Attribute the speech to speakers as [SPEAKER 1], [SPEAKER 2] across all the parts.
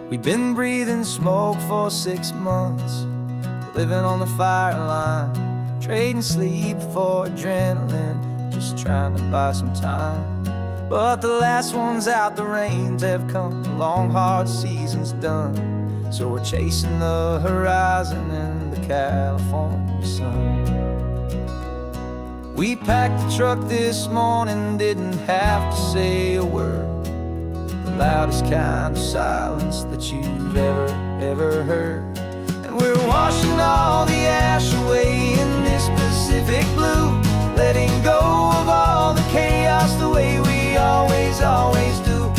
[SPEAKER 1] We've been breathing smoke for 6 months, living on the fire line, trading sleep for adrenaline, just trying to buy some time. But the last one's out, the rains have come, the long hard season's done. So we're chasing the horizon in the California sun. We packed the truck this morning, didn't have to say a word. The loudest kind of silence that you've ever heard. And we're washing all the ash away in this Pacific blue, letting go of all the chaos the way we always do.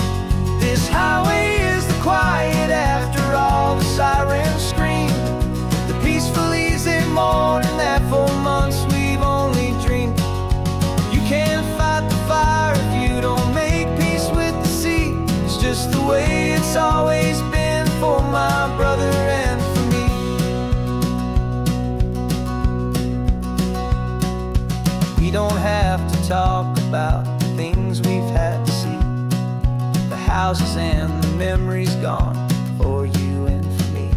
[SPEAKER 1] This highway is the quiet after all the sirens scream, the peaceful easy morning that for months we've only dreamed. You can't fight the fire if you don't make peace with the sea. It's just the way it's always been for my brother and for me. We don't have to talk about the things we've had to see, the houses and the memories gone for you and for me.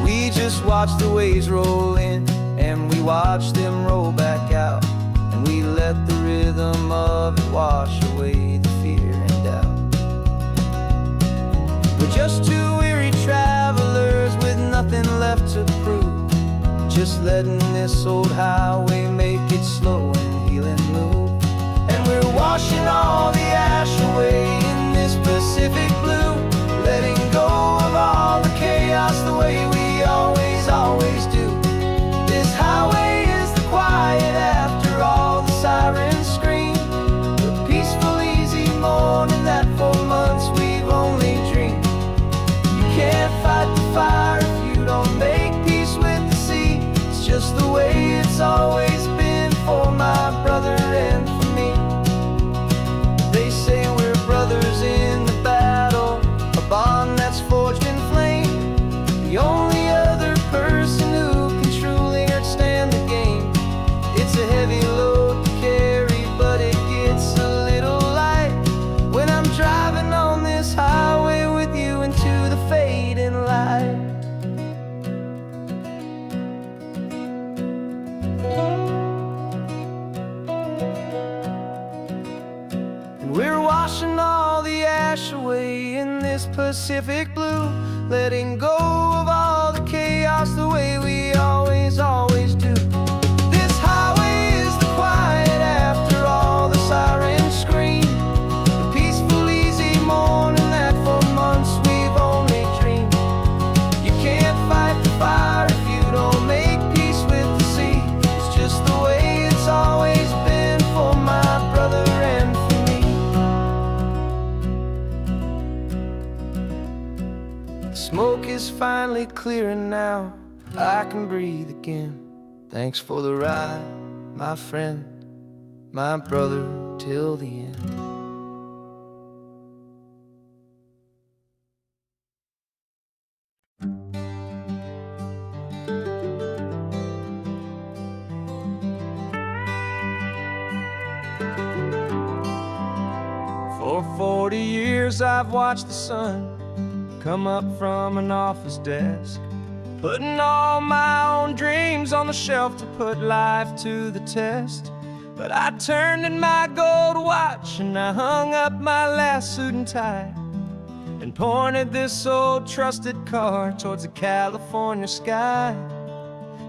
[SPEAKER 1] We just watch the waves roll in and we watch them roll back out, and we let the rhythm of it wash away the fear and doubt. We're just two weary travelers with nothing left to prove, just letting this old highway make it slow and healing move. And we're washing all the ash away in this Pacific blue, letting go of all the chaos the way we always do. This highway is the quiet after all the sirens scream, the peaceful easy morning that for months we've only dreamed. You can't fight the fire if you don't make peace with the sea. It's just the way it's always been for my brother and for me. They say we're brothers in the battle, a bond that's forged in flame. The only other person who can truly stand the game. It's a heavy load to carry, but it gets a little light when I'm driving on this highway with you into the fading light. And we're washing all the ash away in this Pacific blue, letting go of all the chaos the way we always do. This highway is the quiet after all the sirens scream, the peaceful easy morning that for months we've only dreamed. You can't fight the fire if you don't make peace with the sea. It's just the way it's always been for my brother and for me. The smoke is finally clearing now, I can breathe again. Thanks for the ride, my friend, my brother till the end. For 40 years I've watched the sun come up from an office desk, putting all my own dreams on the shelf to put life to the test. But I turned in my gold watch and I hung up my last suit and tie, and pointed this old trusted car towards the California sky.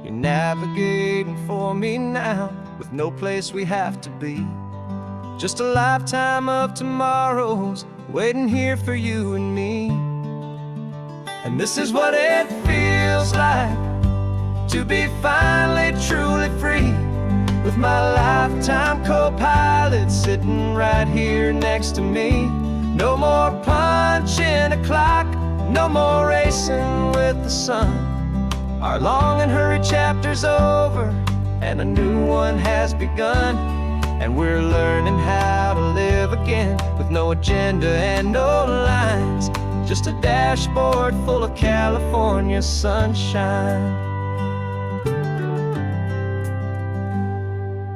[SPEAKER 1] You're navigating for me now with no place we have to be, just a lifetime of tomorrows waiting here for you and me. And this is what it feels like to be finally truly free, with my lifetime co-pilot sitting right here next to me. No more punching a clock, no more racing with the sun. Our long and hurried chapter's over and a new one has begun, and we're learning how to live again with no agenda and no lines, just a dashboard full of California sunshine.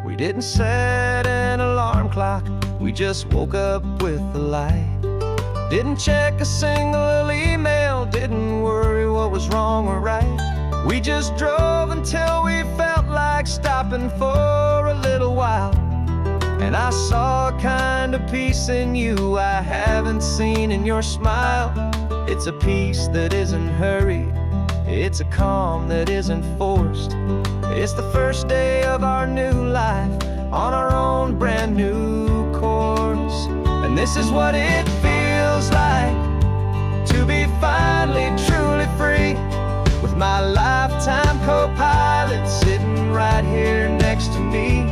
[SPEAKER 1] We didn't set an alarm clock, We just woke up with the light. Didn't check a single email, didn't worry what was wrong or right. We just drove until we felt like stopping for a little while. And I saw a kind of peace in you I haven't seen in your smile. It's a peace that isn't hurried, it's a calm that isn't forced. It's the first day of our new life, on our own brand new course. And this is what it feels like to be finally truly free, with my lifetime co-pilot sitting right here next to me.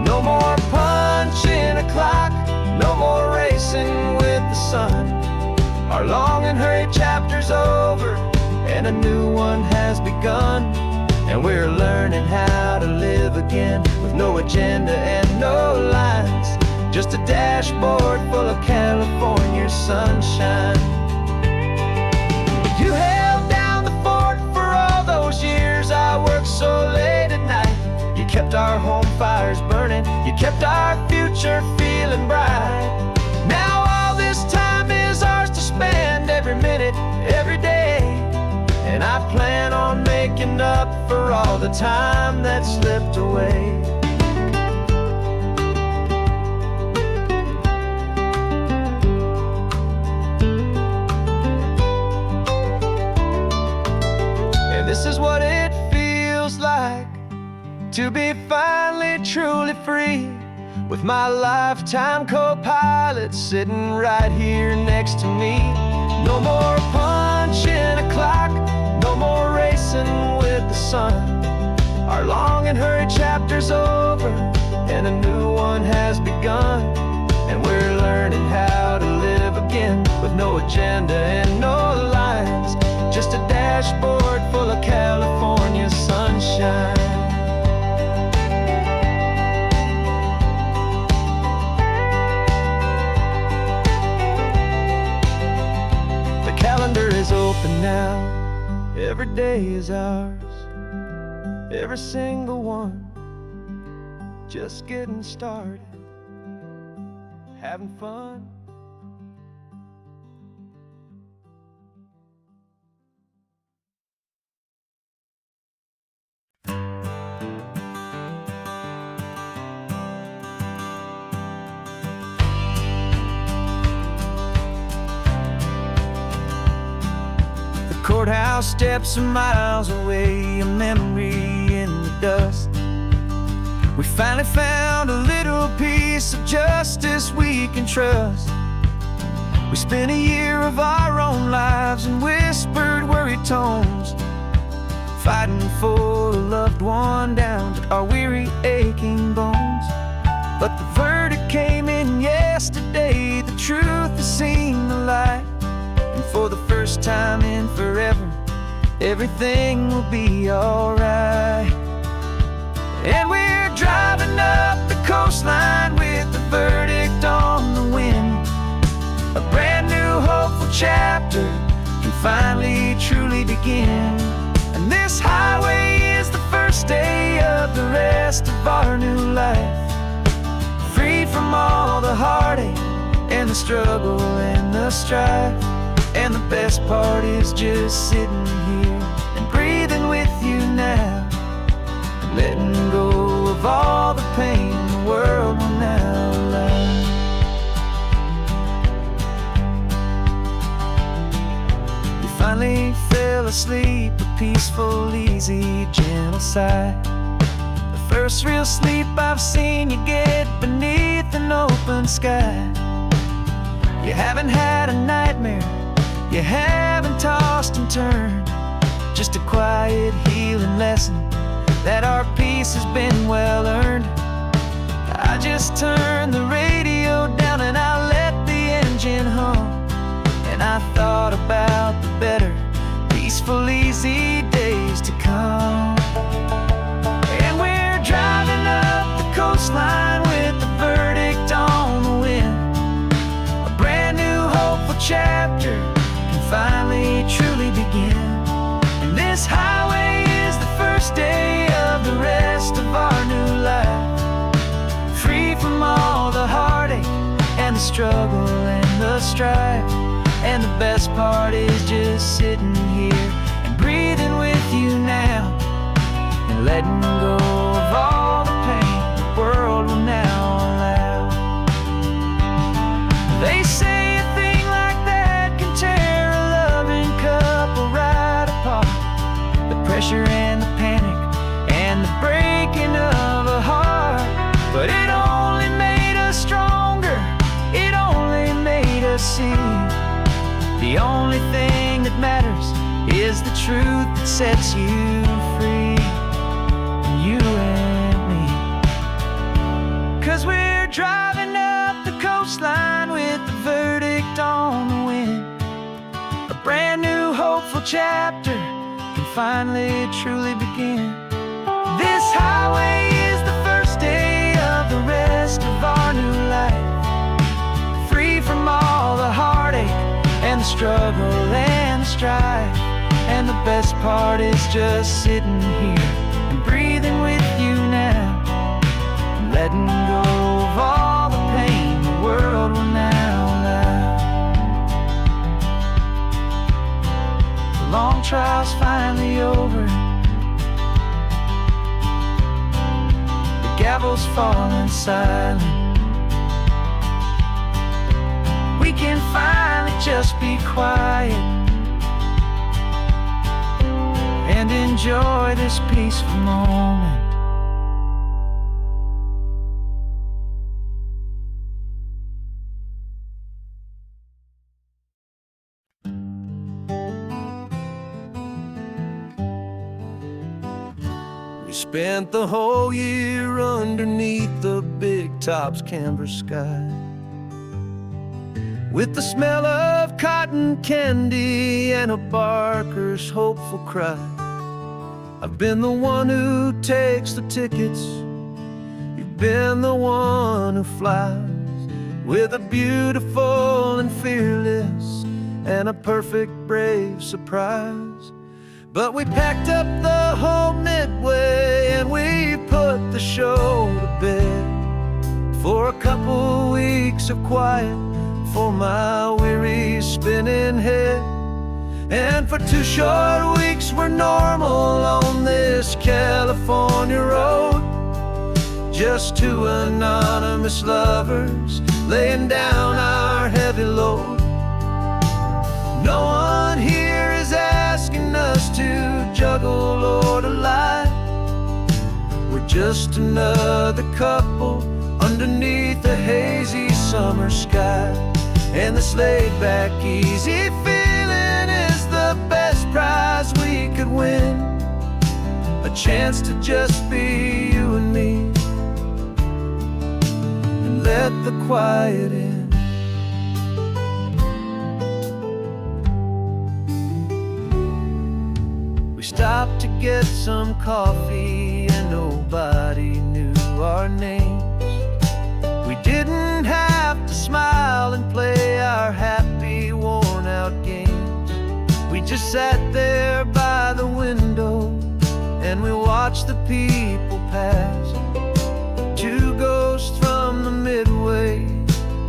[SPEAKER 1] No more punching a clock, no more racing with the sun. Our long and hurried chapter's over, and a new one has begun. And we're learning how to live again, with no agenda and no lines, just a dashboard full of California sunshine. You held down the fort for all those years I worked so late at night. You kept our home fires burning, you kept our future feeling bright. Now all this time is ours to spend, every minute, every day. And I plan on making up for all the time that slipped away. And this is what it feels like to be finally truly free, with my lifetime co-pilot sitting right here next to me. No more punching a clock, no more racing with the sun. Our long and hurried chapter's over, and a new one has begun. And we're learning how to live again, with no agenda and no lines, just a dashboard full of California sunshine. The calendar is open now, every day is ours, every single one, just getting started, having fun. Courthouse steps are miles away, a memory in the dust. We finally found a little piece of justice we can trust. We spent a year of our own lives in whispered, worried tones, fighting for a loved one down to our weary, aching bones. But the verdict came in yesterday, the truth has seen the light. And for the first time in forever, everything will be alright. And we're driving up the coastline with the verdict on the wind. A brand new hopeful chapter can finally truly begin. And this highway is the first day of the rest of our new life, free from all the heartache and the struggle and the strife. And the best part is just sitting here and breathing with you now, and letting go of all the pain the world will now allow. We finally fell asleep, a peaceful, easy, gentle sigh. The first real sleep I've seen you get beneath an open sky. You haven't had a nightmare, you haven't tossed and turned, just a quiet healing lesson that our peace has been well earned. I just turned the radio down and I let the engine hum, and I thought about the better, peaceful, easy days to come. And we're driving up the coastline with the verdict on the wind. A brand new hopeful chapter finally truly begin. And this highway is the first day of the rest of our new life, free from all the struggle and the strife. And the best part is just sitting here and breathing with you now, and letting go of all the pain the world will now allow. They say a thing like that can tear a loving couple right apart. The pressure and the panic and the breaking of a heart. But it only made us stronger, it only made us see the only thing that matters is the truth that sets you free, you and me. 'Cause we're driving up the coastline with the verdict on the wind. A brand new hopeful chapter can finally truly begin. This highway is the first day of the rest of our new life, free from all the heartache and the struggle and the strife. And the best part is just sitting here and breathing with you now, and letting go of all the pain the world will now allow. The long trial's finally over, the gavel's falling silent. We can finally just be quiet and enjoy this peaceful moment. We spent the whole year underneath the big top's canvas sky, with the smell of cotton candy and a barker's hopeful cry. I've been the one who takes the tickets, you've been the one who flies, with a beautiful and fearless and a perfect brave surprise. But we packed up the whole Midway and we put the show to bed, for a couple weeks of quiet for my weary spinning head. And for 2 short weeks we're normal on this California road, just 2 anonymous lovers laying down our heavy load. No one here is asking us to juggle or to lie. We're just another couple underneath a hazy summer sky. And this laid-back, easy feeling is the best prize we could win, a chance to just be you and me, and let the quiet in. We stopped to get some coffee and nobody knew our names. We didn't have to smile and play our happy, worn-out games. We just sat there by the window and we watched the people pass, 2 ghosts from the Midway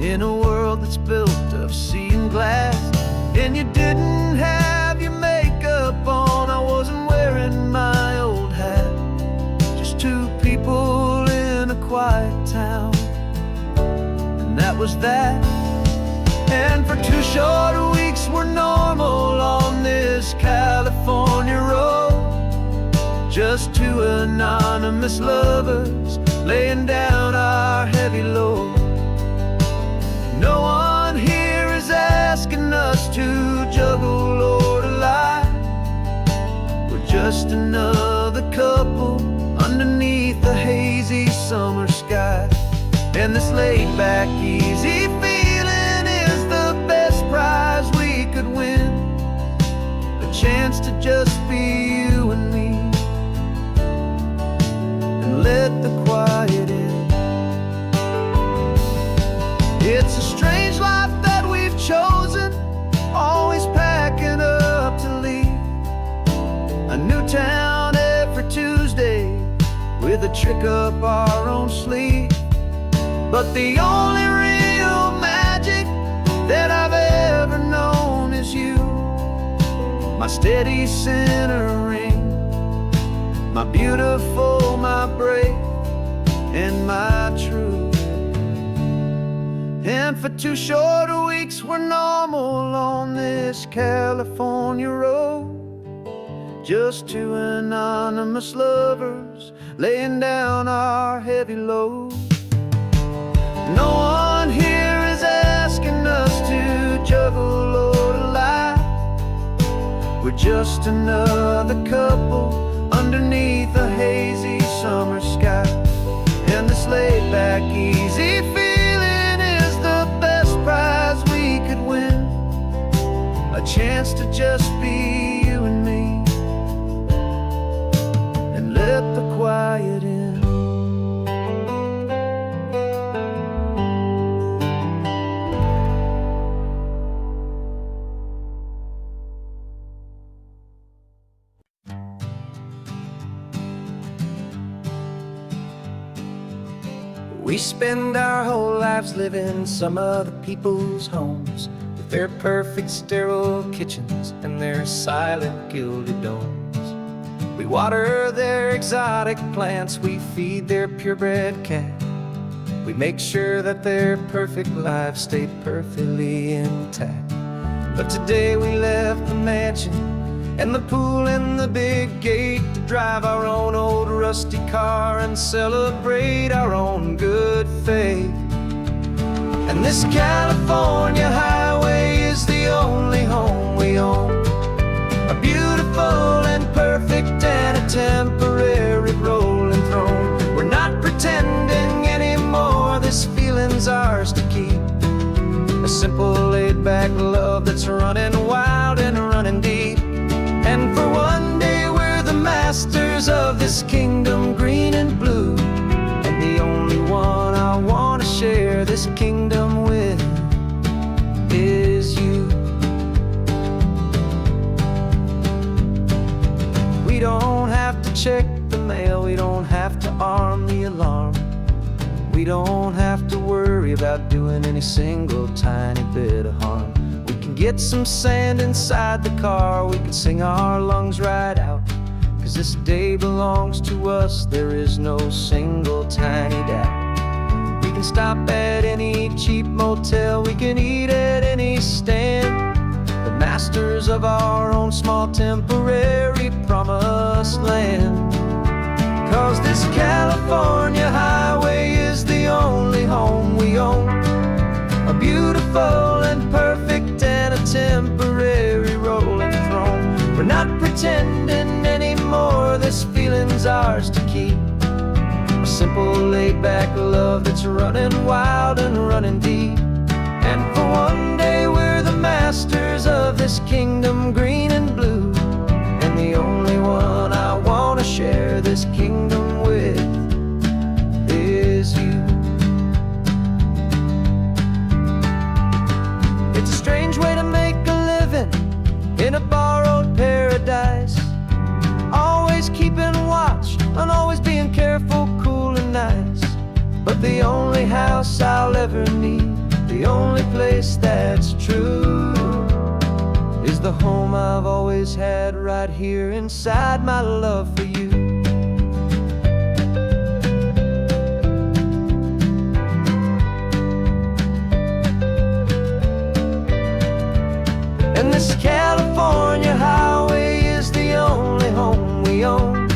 [SPEAKER 1] in a world that's built of sea and glass. And you didn't have your makeup on, I wasn't wearing my old hat, just 2 people in a quiet town, that was that. And for 2 short weeks we're normal on this California road, just 2 anonymous lovers laying down our heavy load. No one here is asking us to juggle or to lie. We're just another couple underneath the hazy summer sky. And this laid-back, easy feeling is the best prize we could win, a chance to just be you and me, and let the quiet in. It's a strange life that we've chosen, always packing up to leave a new town every Tuesday with a trick up our own sleeve. But the only real magic steady centering, my beautiful, my brave, and my true. And for 2 short weeks we're normal on this California road, just 2 anonymous lovers laying down our heavy load. No one here is asking us to juggle or to lie. We're just another couple underneath a hazy summer sky. And this laid-back, easy feeling is the best prize we could win, a chance to just be you and me, and let the quiet in. We spend our whole lives living some other people's homes, with their perfect sterile kitchens and their silent gilded domes. We water their exotic plants, we feed their purebred cat. We make sure that their perfect lives stay perfectly intact. But today we left the mansion and the pool and the big gate to drive our own old rusty car and celebrate our own good faith. And this California highway is the only home we own, a beautiful and perfect and a temporary rolling throne. We're not pretending anymore, this feeling's ours to keep, a simple laid-back love that's running wild and running deep. And for one day we're the masters of this kingdom green and blue, and the only one I want to share this kingdom with is you. We don't have to check the mail, we don't have to arm the alarm, we don't have to worry about doing any single tiny bit of harm. Get some sand inside the car, we can sing our lungs right out, 'cause this day belongs to us, there is no single tiny doubt. We can stop at any cheap motel, we can eat at any stand, the masters of our own small temporary promised land. 'Cause this California highway is the only home we own, a beautiful and perfect and a temporary rolling throne. We're not pretending anymore, this feeling's ours to keep, a simple laid-back love that's running wild and running deep. And for one day we're the masters of this kingdom green and blue, and the only one I want to share this kingdom with is you. It's a strange way to make a living in a borrowed paradise, always keeping watch and always being careful, cool and nice. But the only house I'll ever need, the only place that's true, is the home I've always had right here inside my love for you. And this California highway is the only home we own,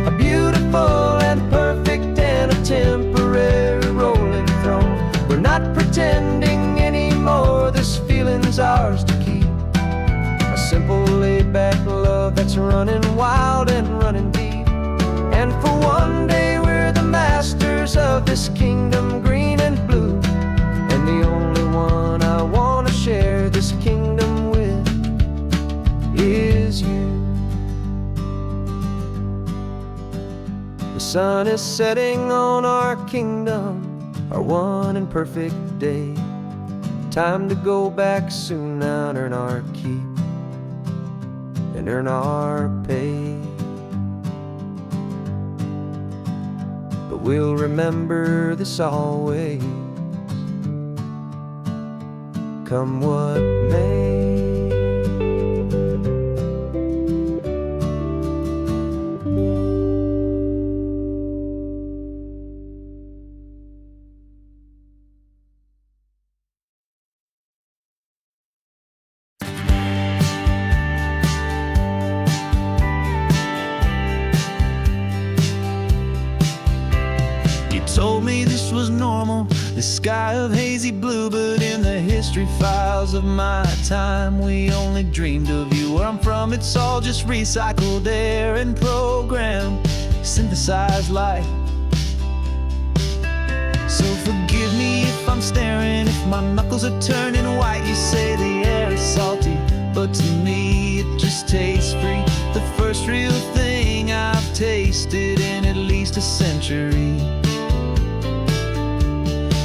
[SPEAKER 1] a beautiful and perfect and a temporary rolling throne. We're not pretending anymore, this feeling's ours to keep, a simple laid-back love that's running wild and running deep. And for one day we're the masters of this kingdom green and blue, and the only one I want to share this kingdom is you. The sun is setting on our kingdom, our one and perfect day. Time to go back soon now and earn our keep and earn our pay. But we'll remember this always, come what may.
[SPEAKER 2] You told me this was normal, this sky of hazy blue, but in the history files of my time, we only dreamed of you. Where I'm from, it's all just recycled air and programmed, synthesized light. So forgive me if I'm staring, if my knuckles are turning white. You say the air is salty, but to me it just tastes free. The first real thing I've tasted in at least a century.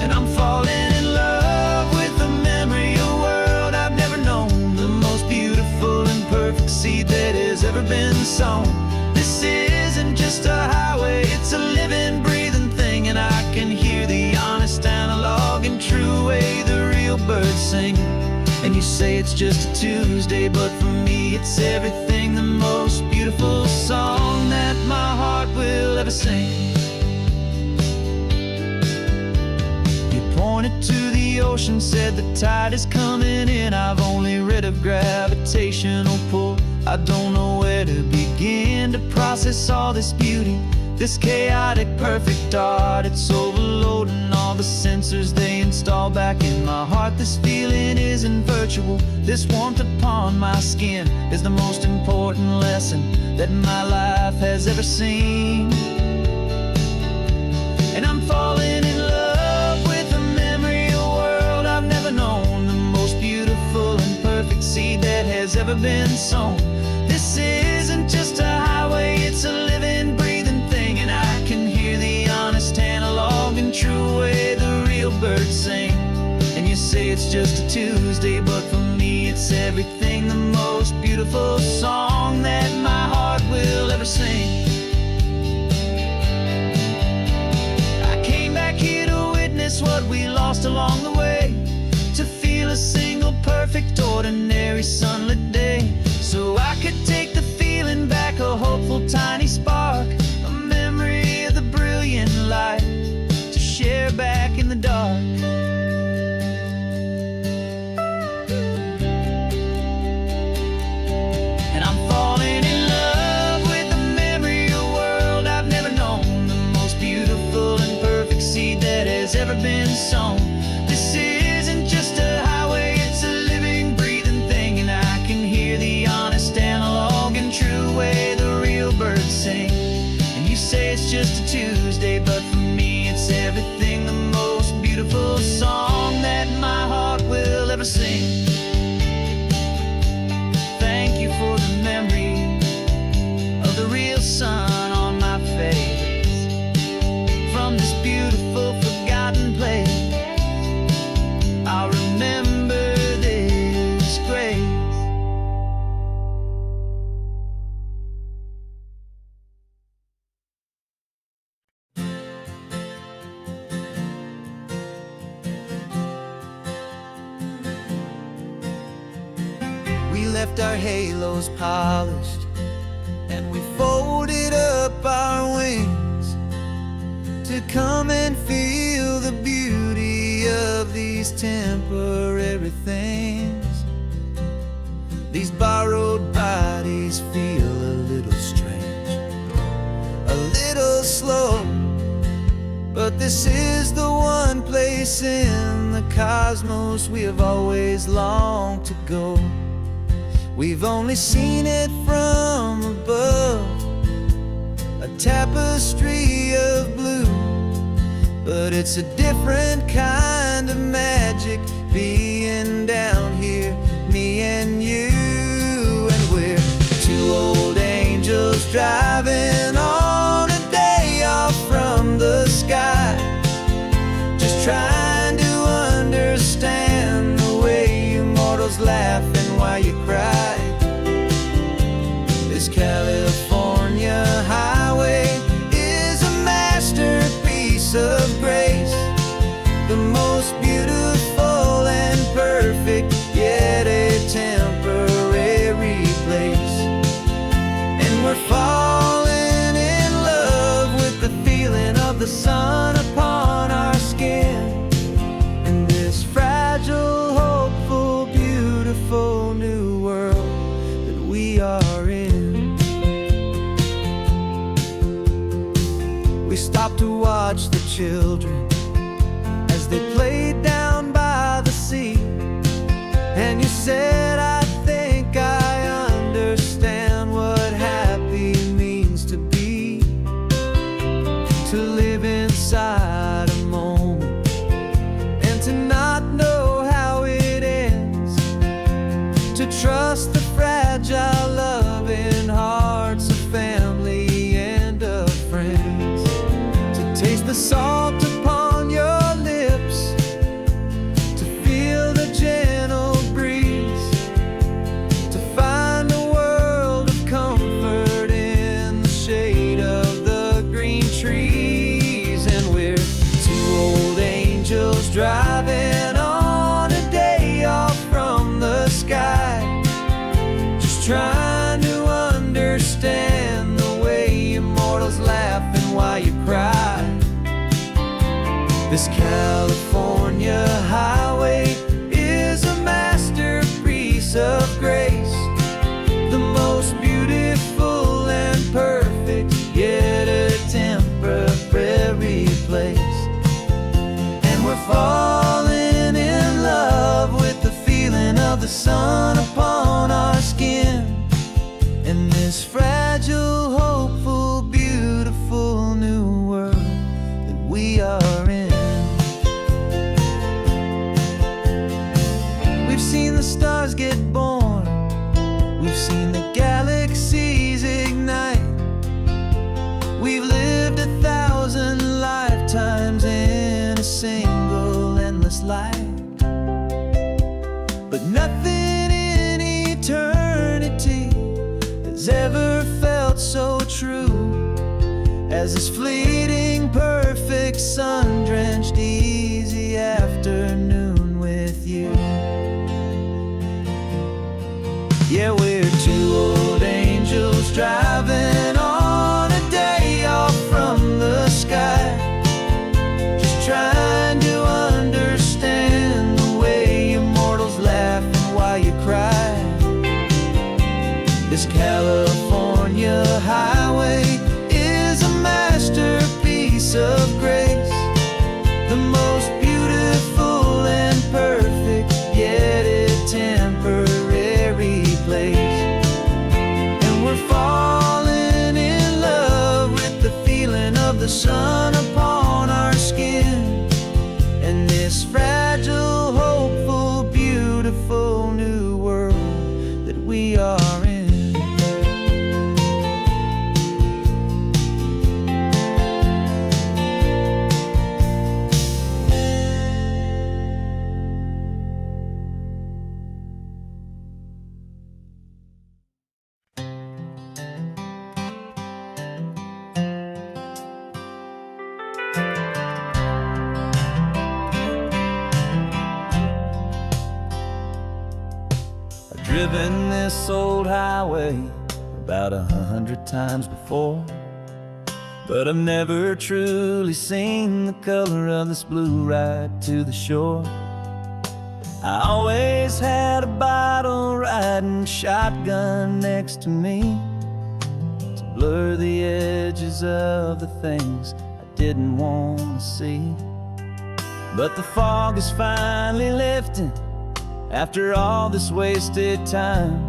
[SPEAKER 2] And I'm falling in love with the memory of a world I've never known, the most beautiful and perfect seed that has ever been sown. This isn't just a highway, it's a living, breathing thing, and I can hear the honest, analog, and true way the real birds sing. And you say it's just a Tuesday, but for me it's everything, the most beautiful song that my heart will ever sing. Pointed to the ocean, said the tide is coming in. I've only read of gravitational pull. I don't know where to begin to process all this beauty, this chaotic, perfect art. It's overloading all the sensors they install back in my heart. This feeling isn't virtual. This warmth upon my skin is the most important lesson that my life has ever seen. And I'm falling in love with a memory of a world I've never known, the most beautiful and perfect seed that has ever been sown. This isn't just a highway, it's a living, breathing thing, and I can hear the honest, analog, and true way the real birds sing. And you say it's just a Tuesday, but for me it's everything, the most beautiful song that my heart will ever sing. I came back here to witness what we lost along the way, to feel a single, perfect, ordinary, sunlit day, so I could take the feeling back, a hopeful, tiny spark, a memory of the brilliant light, to share back in the dark. And I'm falling in love with the memory of a world I've never known, the most beautiful and perfect seed that has ever been sown. This isn't just a highway, it's a living, breathing thing, and I can hear the honest, analog, and true way the real birds sing. And you say it's just a Tuesday, but for me it's everything, the most beautiful song that my heart will ever sing. Thank you for the memory of the real sun on my face, from this beautiful, forgotten place. I'll remember this grace. We left our halos polished, and we folded up our wings to come and feel the beauty of these temporary things. These borrowed bodies feel a little strange, a little slow, but this is the one place in the cosmos we have always longed to go. We've only seen it from above, a tapestry of blue, but it's a different kind of magic being down here, me and you. And we're two old angels driving on a day off from the sky, just trying to understand the way you mortals laugh and why you cry. This California highway is a masterpiece of grace, the most beautiful and perfect, yet a temporary place. And we're falling in love with the feeling of the sun upon our skin, in this fragile, hopeful, beautiful new world that we are in. We stopped to watch watched the children as they played down by the sea. And you said, I think I understand what happy means to be, to live inside a moment and to not know how it ends, to trust the fragile loving hearts of family and of friends, to taste the salt upon your lips, to feel the gentle breeze, to find a world of comfort in the shade of the green trees. And we're two old angels driving on a day off from the sky, just trying to understand the way immortals laugh and why you cry. This California highway is a masterpiece of grace, the most beautiful and perfect, yet a temporary place. And we're falling in love with the feeling of the sun upon our skin, in this fragile, hopeful, beautiful new world that we are in. We've seen the stars get born, we've seen the galaxies ignite, we've lived 1,000 lifetimes in a single endless life. But nothing in eternity has ever felt so true as this fleeting, perfect, sun-drenched, easy afternoon with you. Yeah, we're two old angels driving on a day off from the sky, just trying to understand the way immortals laugh and why you cry. This California highway is a masterpiece of grace, the most beautiful and perfect, yet a temporary place. And we're falling in love with the feeling of the sun upon our skin, and this fragile, hopeful, beautiful new world that we are in. Driven this old highway about 100 times before, but I've never truly seen the color of this blue right to the shore. I always had a bottle riding shotgun next to me to blur the edges of the things I didn't want to see. But the fog is finally lifting after all this wasted time,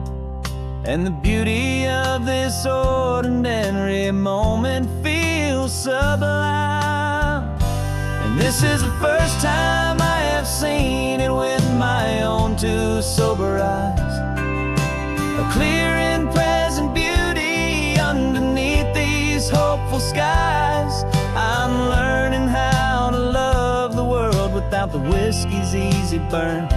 [SPEAKER 2] and the beauty of this ordinary moment feels sublime. And this is the first time I have seen it with my own two sober eyes, a clear and present beauty underneath these hopeful skies. I'm learning how to love the world without the whiskey's easy burn,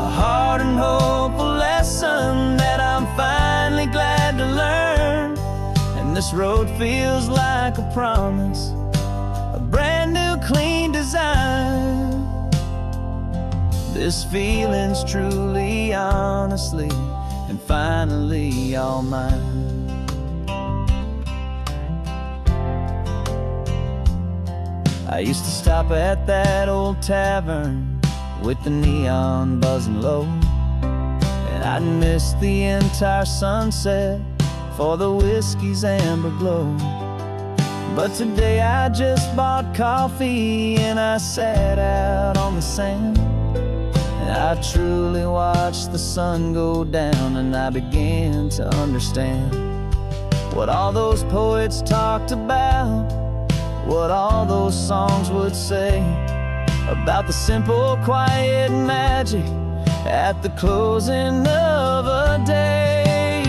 [SPEAKER 2] a hard and hopeful lesson that I'm finally glad to learn. And this road feels like a promise, a brand new clean design. This feeling's truly, honestly, and finally all mine. I used to stop at that old tavern with the neon buzzing low, and I'd miss the entire sunset for the whiskey's amber glow. But today I just bought coffee and I sat out on the sand. And I truly watched the sun go down, and I began to understand what all those poets talked about, what all those songs would say about the simple, quiet magic at the closing of a day.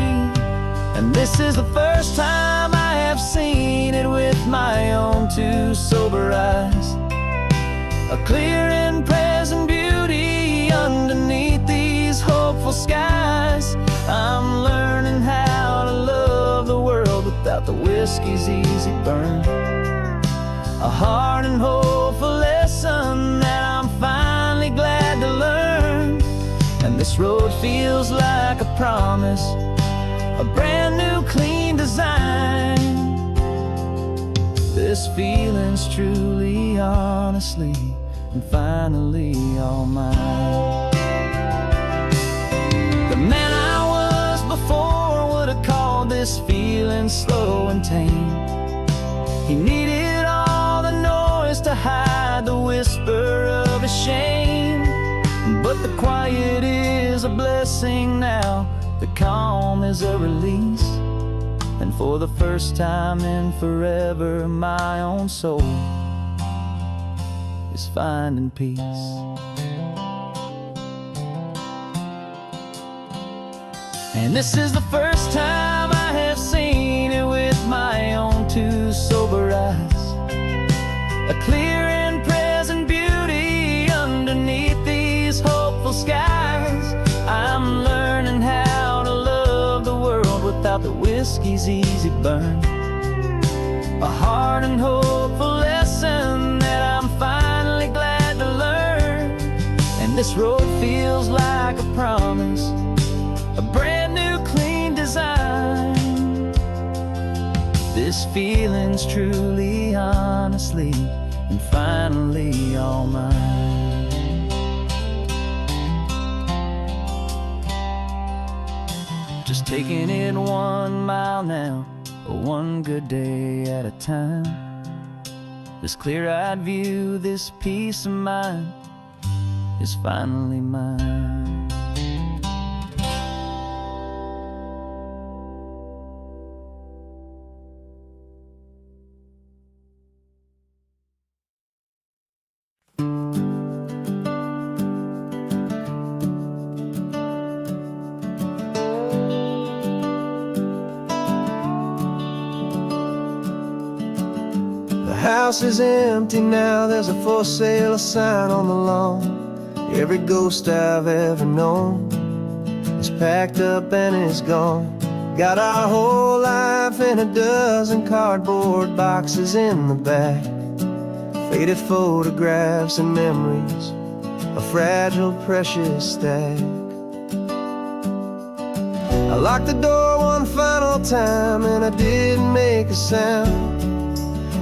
[SPEAKER 2] And this is the first time I have seen it with my own two sober eyes, a clear and present beauty underneath these hopeful skies. I'm learning how to love the world without the whiskey's easy burn, a hard and hopeful lesson that I'm finally glad to learn. And this road feels like a promise, a brand new clean design. This feeling's truly, honestly, and finally all mine. The man I was before would have called this feeling slow and tame. He needed all the noise to hide the whisper of his shame. But the quiet is a blessing now, the calm is a release. And for the first time in forever, my own soul is finding peace. And this is the first time I have seen it with my own two sober eyes, a clear and present beauty underneath these hopeful skies. I'm learning how to love the world without the whiskey's easy burn, a hard and hopeful lesson that I'm finally glad to learn. And this road feels like a promise, a brand new clean design. This feeling's truly, honestly, and finally all mine. Just taking it 1 mile now, one good day at a time. This clear-eyed view, this peace of mind is finally mine.
[SPEAKER 1] The house is empty now, there's a for sale sign on the lawn. Every ghost I've ever known is packed up and is gone. Got our whole life in a dozen cardboard boxes in the back, faded photographs and memories, a fragile, precious stack. I locked the door one final time and I didn't make a sound,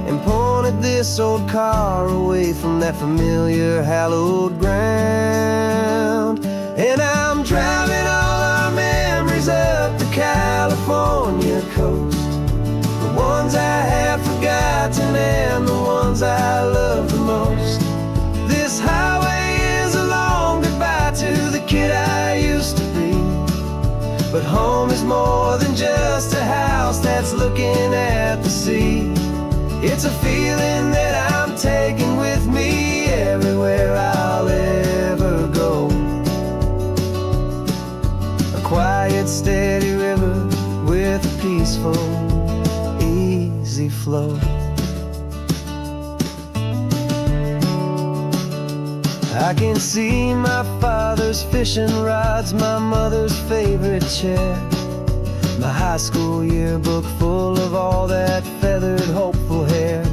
[SPEAKER 1] and pointed this old car away from that familiar hallowed ground. And I'm driving all our memories up the California coast, the ones I have forgotten and the ones I love the most. This highway is a long goodbye to the kid I used to be, but home is more than just a house that's looking at the sea. It's a feeling that I'm taking with me everywhere I'll ever go, a quiet, steady river with a peaceful, easy flow. I can see my father's fishing rods, my mother's favorite chair, my high school yearbook full of all that feathered, hopeful hair.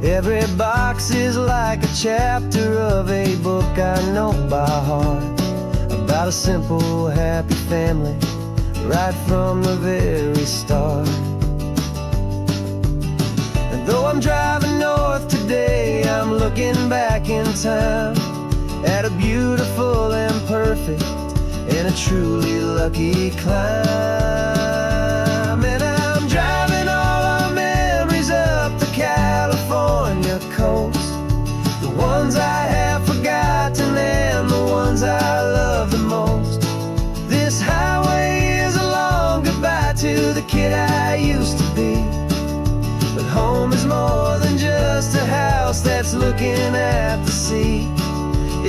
[SPEAKER 1] Every box is like a chapter of a book I know by heart, about a simple, happy family right from the very start. And though I'm driving north today, I'm looking back in time at a beautiful and perfect and a truly lucky climb. And I'm driving all our memories up the
[SPEAKER 2] coast, the ones I have forgotten and the ones I love the most. This highway is a long goodbye to the kid I used to be. But home is more than just a house that's looking at the sea.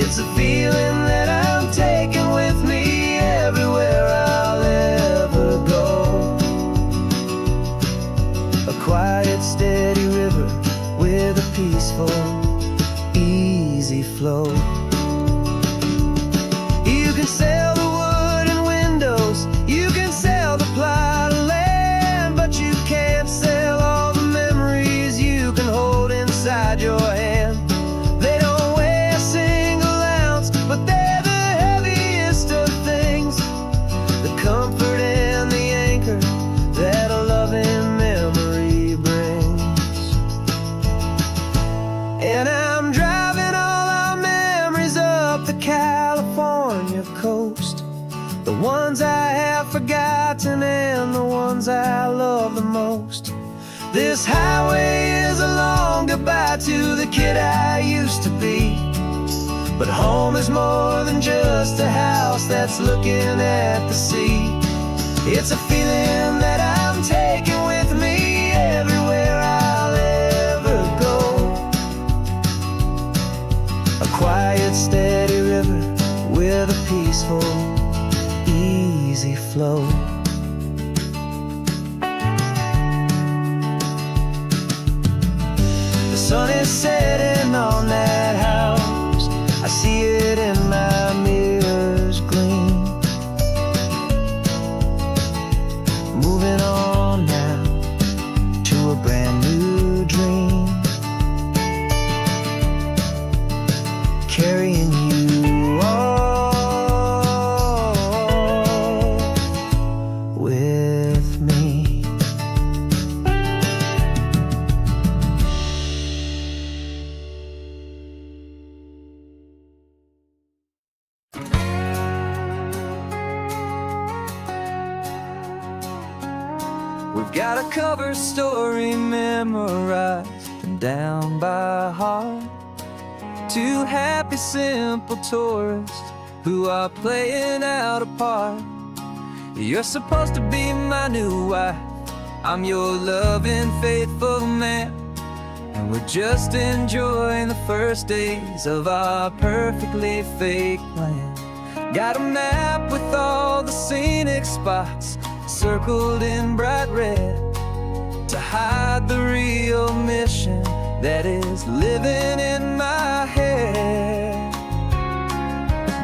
[SPEAKER 2] It's a feeling that I'm taking with me everywhere I'll ever go. A quiet, steady river with a peaceful, easy flow. You can sail the wood and windows, you can sail the plot of land, but you can't sail all the memories you can hold inside your hand. They don't weigh a single ounce, but they're the heaviest of things, the comfort and the anchor that a loving memory brings. And I'm driving all our memories up the California coast, the ones I have forgotten and the ones I love the most. This highway is a long goodbye to the kid I used to be. But home is more than just a house that's looking at the sea. It's a feeling that I'm taking with me everywhere I'll ever go. A quiet, steady river with a peaceful, easy flow. The sun is setting on that house, I see it in my mirror's gleam. Moving on now to a brand new dream, carrying you all with me. We've got a cover story memorized and down by heart. Two happy, simple tourists who are playing out a part. You're supposed to be my new wife, I'm your loving, faithful man, and we're just enjoying the first days of our perfectly fake plan. Got a map with all the scenic spots circled in bright red to hide the real mission that is living in my head.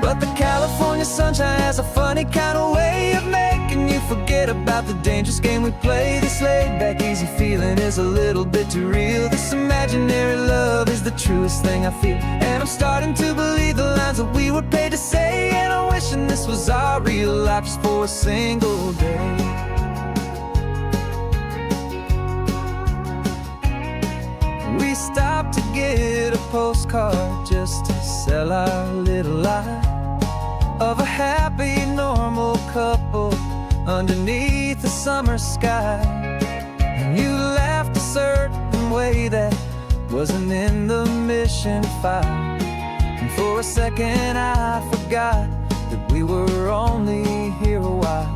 [SPEAKER 2] But the California sunshine has a funny kind of way of making you forget about the dangerous game we play. This laid-back, easy feeling is a little bit too real. This imaginary love is the truest thing I feel, and I'm starting to believe the lines that we were paid to say. And I'm wishing this was our real life just for a single day. We stopped to get a postcard just to sell our little lie of a happy, normal couple underneath the summer sky. And you laughed a certain way that wasn't in the mission file, and for a second I forgot that we were only here a while.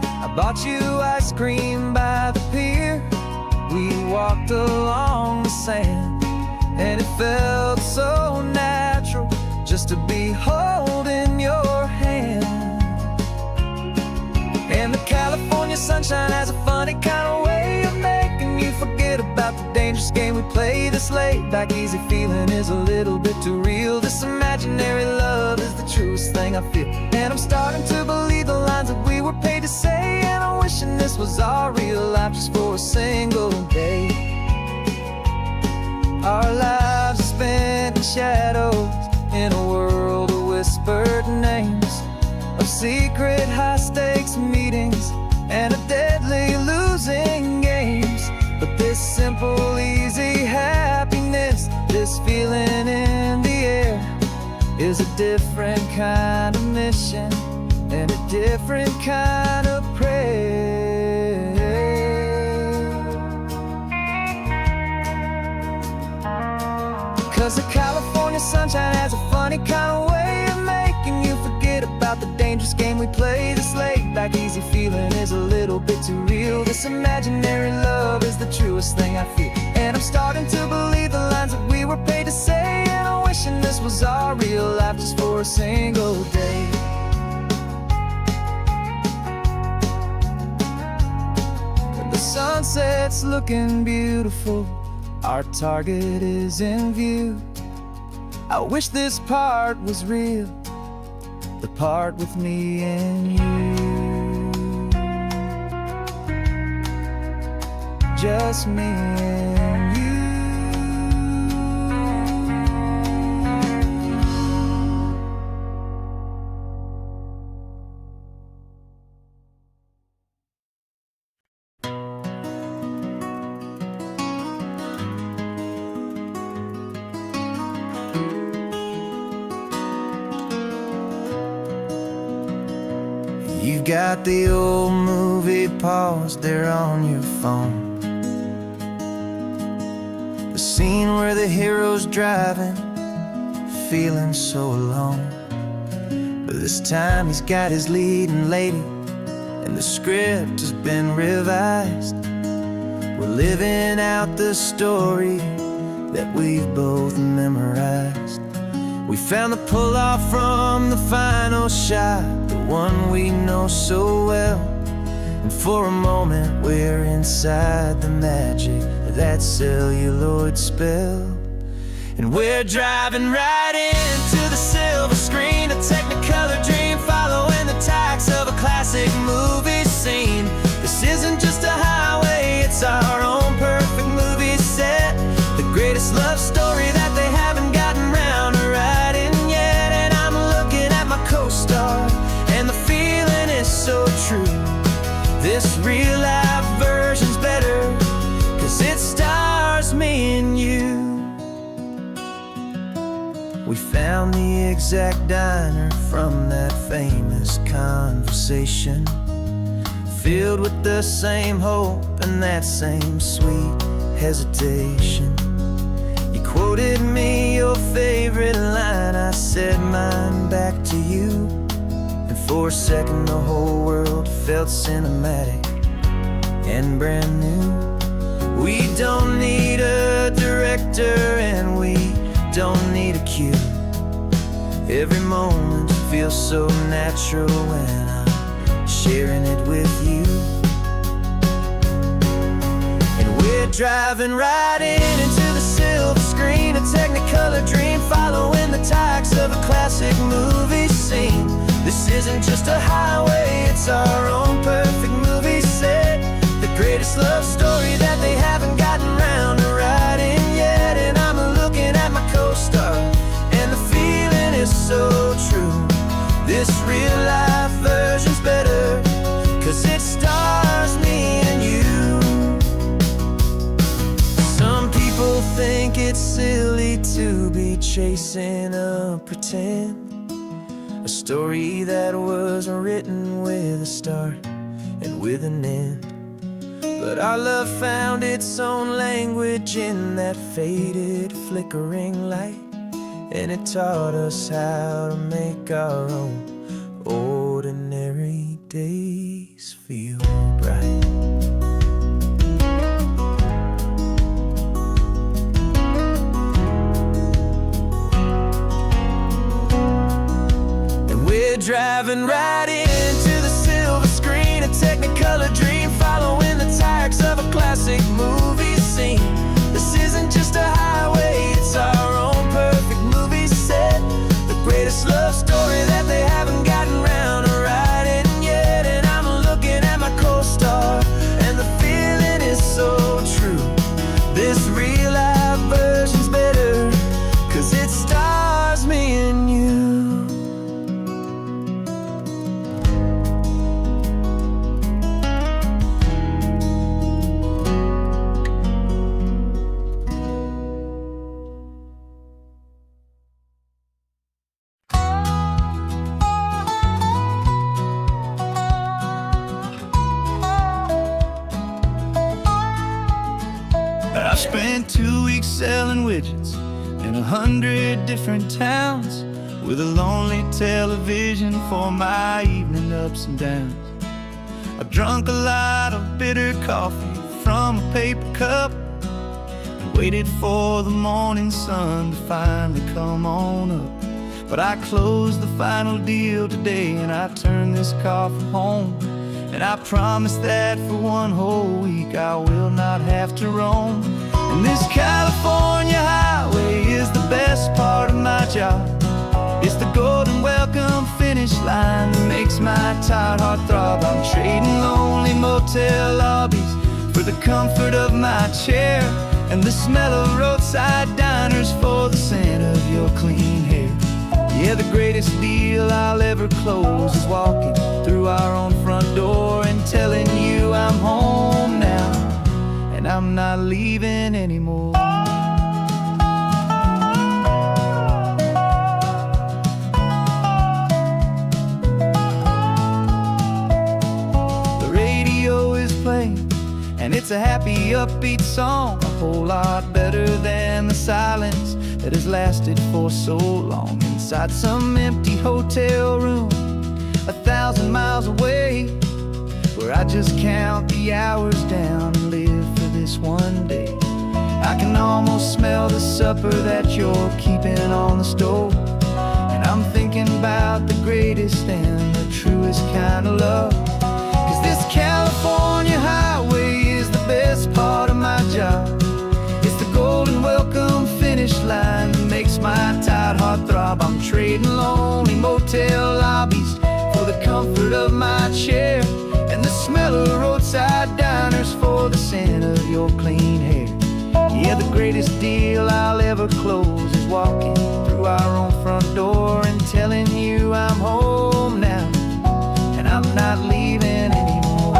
[SPEAKER 2] I bought you ice cream by the pier, we walked along the sand, and it felt so natural just to be holding your hand. And the California sunshine has a funny kind of way of making you forget about the dangerous game we play. This laid-back, easy feeling is a little bit too real. This imaginary love is the truest thing I feel, and I'm starting to believe the lines that we were paid to say. And I'm wishing this was our real life just for a single day. Our lives are spent in shadows, in a world of whispered names, of secret high-stakes meetings and a deadly losing games. But this simple, easy happiness, this feeling in the air, is a different kind of mission and a different kind of prayer.
[SPEAKER 1] 'Cause the California sunshine has a funny kind of way of making you forget about the dangerous game we play. This laid back easy feeling is a little bit too real. This imaginary love is the truest thing I feel. And I'm starting to believe the lines that we were paid to say. And I'm wishing this was our real life just for a single day. The sunset's looking beautiful, our target is in view. I wish this part was real, the part with me and you. Just me and you. You've got the old movie paused there on your phone. The scene where the hero's driving, feeling so alone. But this time he's got his leading lady, and the script has been revised. We're living out the story that we've both memorized. We found the pull-off from the final shot, the one we know so well. And for a moment we're inside the magic of that celluloid spell. And we're driving right into the silver screen, a technicolor dream, following the tacks of a classic movie scene. This isn't just a highway, it's our own perfect movie set. The greatest love story that they haven't gotten round to writing yet. And I'm looking at my co-star, and the feeling is so true. This real life version's better, 'cause it stars me and you. We found the exact diner from that famous conversation, filled with the same hope and that same sweet hesitation. You quoted me your favorite line, I said mine back to you. And for a second the whole world felt cinematic and brand new. We don't need a director and we don't need a cue. Every moment feels so natural when I'm sharing it with you. And we're driving right into the silver screen, a technicolor dream, following the tacks of a classic movie scene. This isn't just a highway, it's our own perfect movie set. The greatest love story that they haven't gotten round to writing yet. And I'm looking at my co-star, and the feeling is so true. This real life version's better, 'cause it stars me and you. Some people think it's silly to be chasing a pretend, a story that was written with a start and with an end. But our love found its own language in that faded, flickering light, and it taught us how to make our own ordinary days feel bright. And we're driving right into the silver screen, a technicolor dream, following the tacks of a classic movie scene. This isn't just a highway, it's our own perfect movie set. The greatest love story that they haven't gotten round to writing yet. And I'm looking at my co-star, and the feeling is so true. This real life version's better, 'cause it stars me and you.
[SPEAKER 2] I spent 2 weeks selling widgets in 100 different towns, with a lonely television for my evening ups and downs. I've drunk a lot of bitter coffee from a paper cup, and waited for the morning sun to finally come on up. But I closed the final deal today, and I turned this car from home. And I promise that for one whole week I will not have to roam. And this California highway is the best part of my job. It's the golden welcome finish line that makes my tired heart throb. I'm trading lonely motel lobbies for the comfort of my chair, and the smell of roadside diners for the scent of your clean hair. Yeah, the greatest deal I'll ever close is walking through our own front door and telling you I'm home now, and I'm not leaving anymore. The radio is playing, and it's a happy, upbeat song, a whole lot better than the silence that has lasted for so long. Inside some empty hotel room 1,000 miles away, where I just count the hours down and live for this one day. I can almost smell the supper that you're keeping on the stove, and I'm thinking about the greatest and the truest kind of love. 'Cause this California highway is the best part of my job. It's the golden welcome finish line that makes my tired heart throb. I'm trading lonely motel lobbies for the comfort of my chair, and the smell of roadside diners for the scent of your clean hair. Yeah, the greatest deal I'll ever close is walking through our own front door and telling you I'm home now, and I'm not leaving anymore.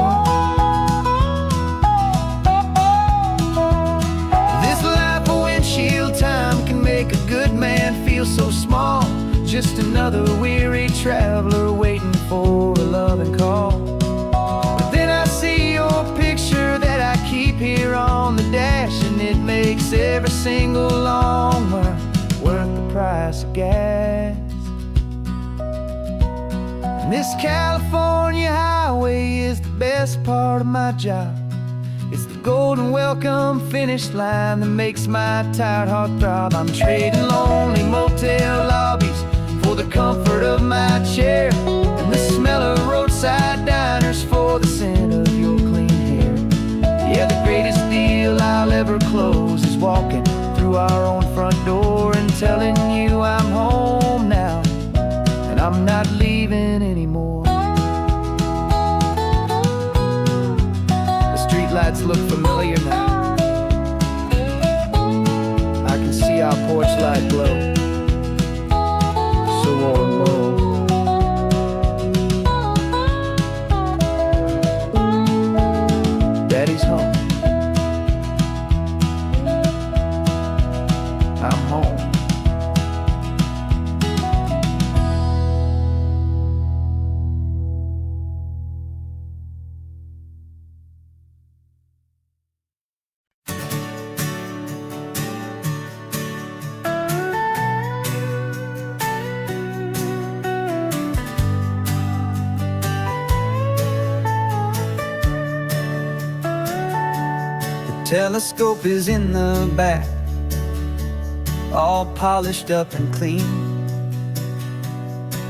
[SPEAKER 2] This life of windshield time can make a good man feel so small, just another weary traveler waiting for a loving call. But then I see your picture that I keep here on the dash, and it makes every single long mile worth the price of gas. And this California highway is the best part of my job. It's the golden welcome finish line that makes my tired heart throb. I'm trading lonely motel lobbies for the comfort of my chair, and the smell of roadside diners for the scent of your clean hair. Yeah, the greatest deal I'll ever close is walking through our own front door and telling you I'm home now, and I'm not leaving anymore. The streetlights look familiar now. I can see our porch light glow, so warm, low. Daddy's home. I'm home. Telescope is in the back, all polished up and clean.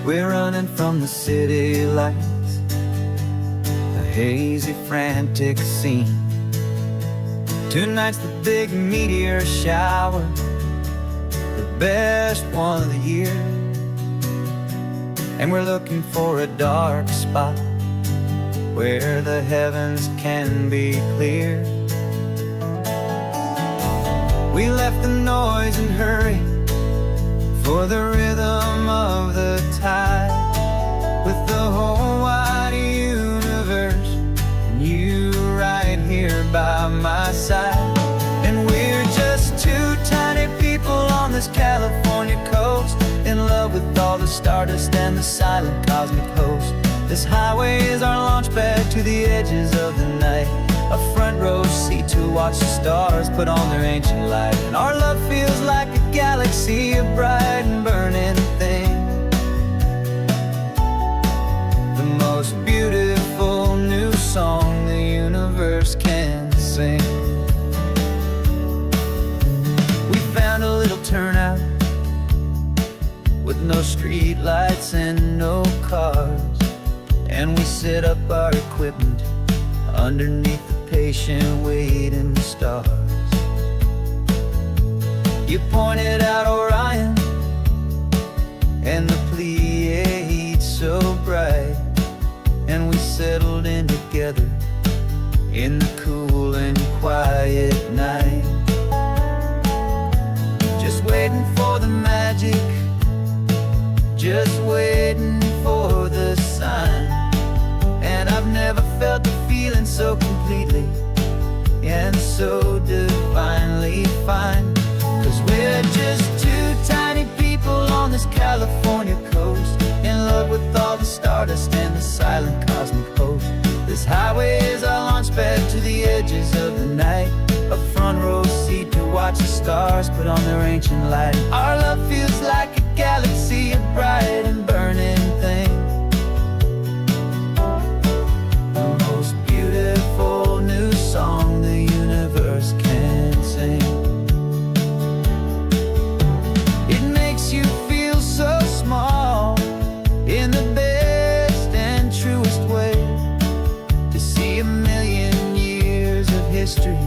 [SPEAKER 2] We're running from the city lights, a hazy, frantic scene. Tonight's the big meteor shower, the best one of the year. And we're looking for a dark spot where the heavens can be clear. We left the noise and hurry for the rhythm of the tide, with the whole wide universe and you right here by my side. And we're just two tiny people on this California coast, in love with all the stardust and the silent cosmic host. This highway is our launch pad to the edges of the night, a front row seat to watch the stars put on their ancient light. And our love feels like a galaxy, a bright and burning thing, the most beautiful new song the universe can sing. We found a little turnout with no street lights and no cars, and we set up our equipment underneath the patient waiting stars. You pointed out Orion and the Pleiades so bright, and we settled in together in the cool and quiet night, just waiting for the magic, just waiting for the sign. And I've never felt the feeling so completely and so divinely fine. 'Cause we're just two tiny people on this California coast, in love with all the stardust and the silent cosmic host. This highway is our launch pad to the edges of the night, a front row seat to watch the stars put on their ancient light. Our love feels like a galaxy, a bright and burning thing, the most beautiful new song the universe can sing. It makes you feel so small in the best and truest way, to see a million years of history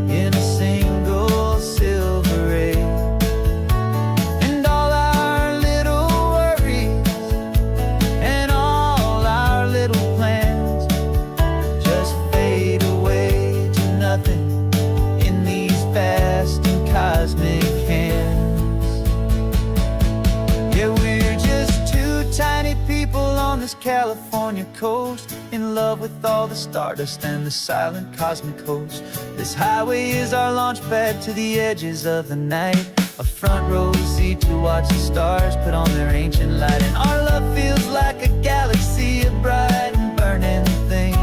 [SPEAKER 2] in a single silver ray. And all our little worries and all our little plans just fade away to nothing in these vast and cosmic hands. Yeah, we're just two tiny people on this California coast, in love with all the stardust and the silent cosmic host. This highway is our launch pad to the edges of the night, a front row seat to watch the stars put on their ancient light. And our love feels like a galaxy, a bright and burning thing,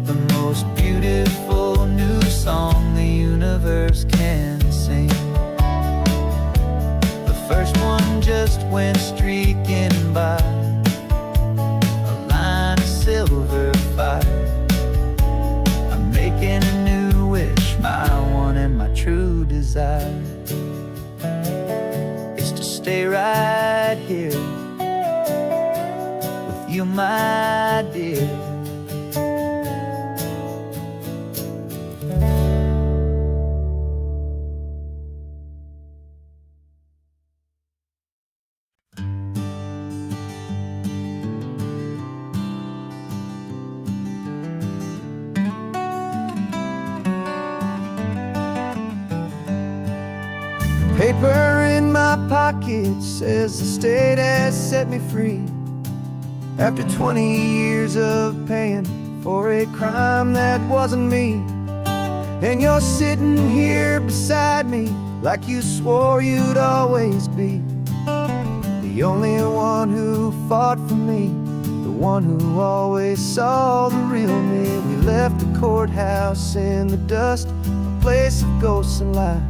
[SPEAKER 2] the most beautiful new song the universe can sing. The first one just went streaking by, a line of silver fire. I'm making a new wish, my one and my true desire is to stay right here with you, my dear. Paper in my pocket says the state has set me free, after 20 years of paying for a crime that wasn't me. And you're sitting here beside me like you swore you'd always be, the only one who fought for me, the one who always saw the real me. We left the courthouse in the dust, a place of ghosts and lies,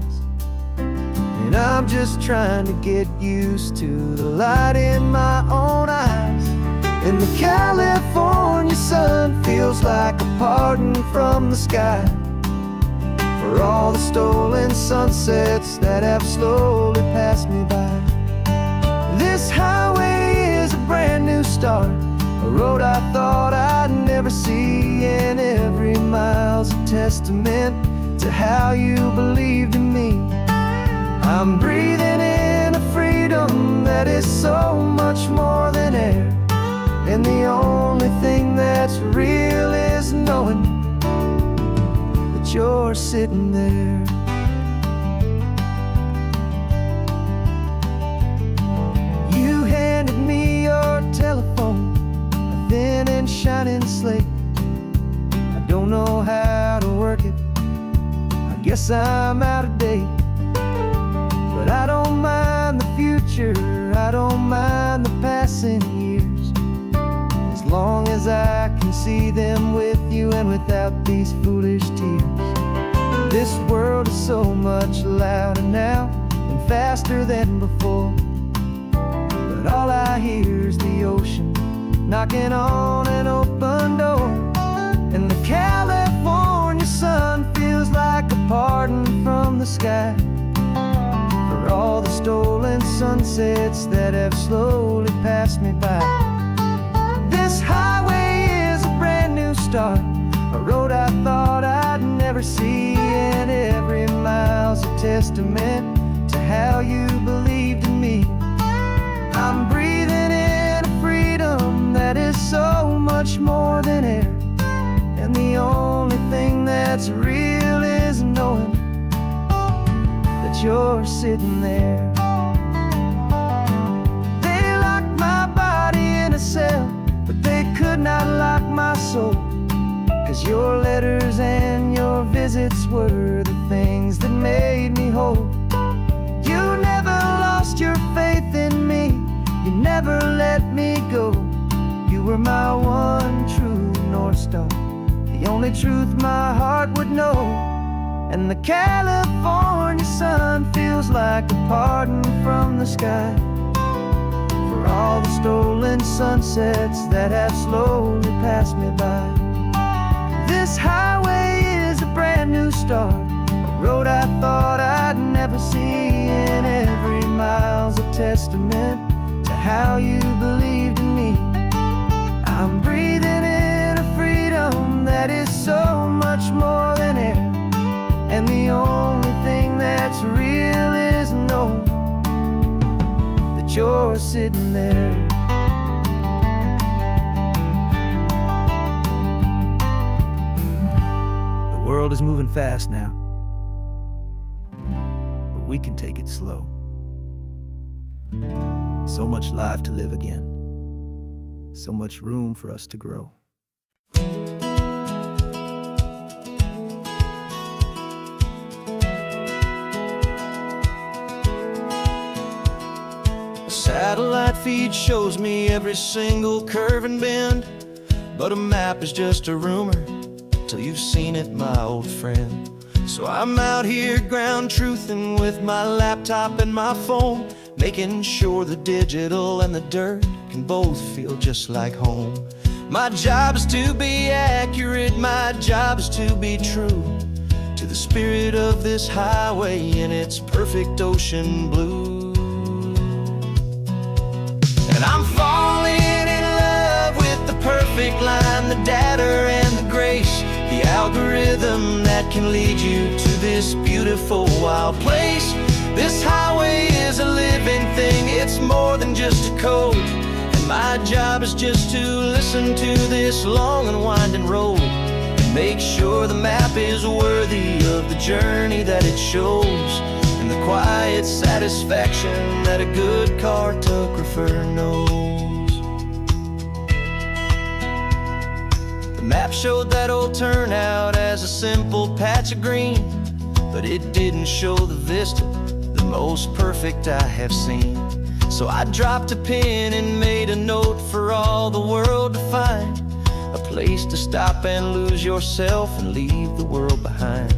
[SPEAKER 2] and I'm just trying to get used to the light in my own eyes. And the California sun feels like a pardon from the sky for all the stolen sunsets that have slowly passed me by. This highway is a brand new start, a road I thought I'd never see, and every mile's a testament to how you believed in me. I'm breathing in a freedom that is so much more than air, and the only thing that's real is knowing that you're sitting there. You handed me your telephone, a thin and shining slate. I don't know how to work it, I guess I'm out of date. But I don't mind the future, I don't mind the passing years, as long as I can see them with you and without these foolish tears. This world is so much louder now and faster than before, but all I hear is the ocean knocking on an open door. And the California sun feels like a pardon from the sky for all the stolen sunsets that have slowly passed me by. This highway is a brand new start, a road I thought I'd never see, and every mile's a testament to how you believed in me. I'm breathing in a freedom that is so much more than air, and the only thing that's real is knowing that you're sitting there. They locked my body in a cell, but they could not lock my soul, 'cause your letters and your visits were the things that made me whole. You never lost your faith in me, you never let me go. You were my one true North Star, the only truth my heart would know. And the California sun feels like a pardon from the sky for all the stolen sunsets that have slowly passed me by. This highway is a brand new start, a road I thought I'd never see, and every mile's a testament to how you believed in me. I'm breathing in a freedom that is so much more than air, and the only thing that's real is knowing that you're sitting there. The world is moving fast now, but we can take it slow. So much life to live again, so much room for us to grow. Satellite feed shows me every single curve and bend, but a map is just a rumor till you've seen it, my old friend. So I'm out here ground truthing with my laptop and my phone, making sure the digital and the dirt can both feel just like home. My job is to be accurate, my job is to be true to the spirit of this highway in its perfect ocean blue. And I'm falling in love with the perfect line, the data and the grace, the algorithm that can lead you to this beautiful wild place. This highway is a living thing, it's more than just a code, and my job is just to listen to this long and winding road and make sure the map is worthy of the journey that it shows, and the quiet satisfaction that a good cartographer knows. The map showed that old turnout as a simple patch of green, but it didn't show the vista, the most perfect I have seen. So I dropped a pin and made a note for all the world to find, a place to stop and lose yourself and leave the world behind.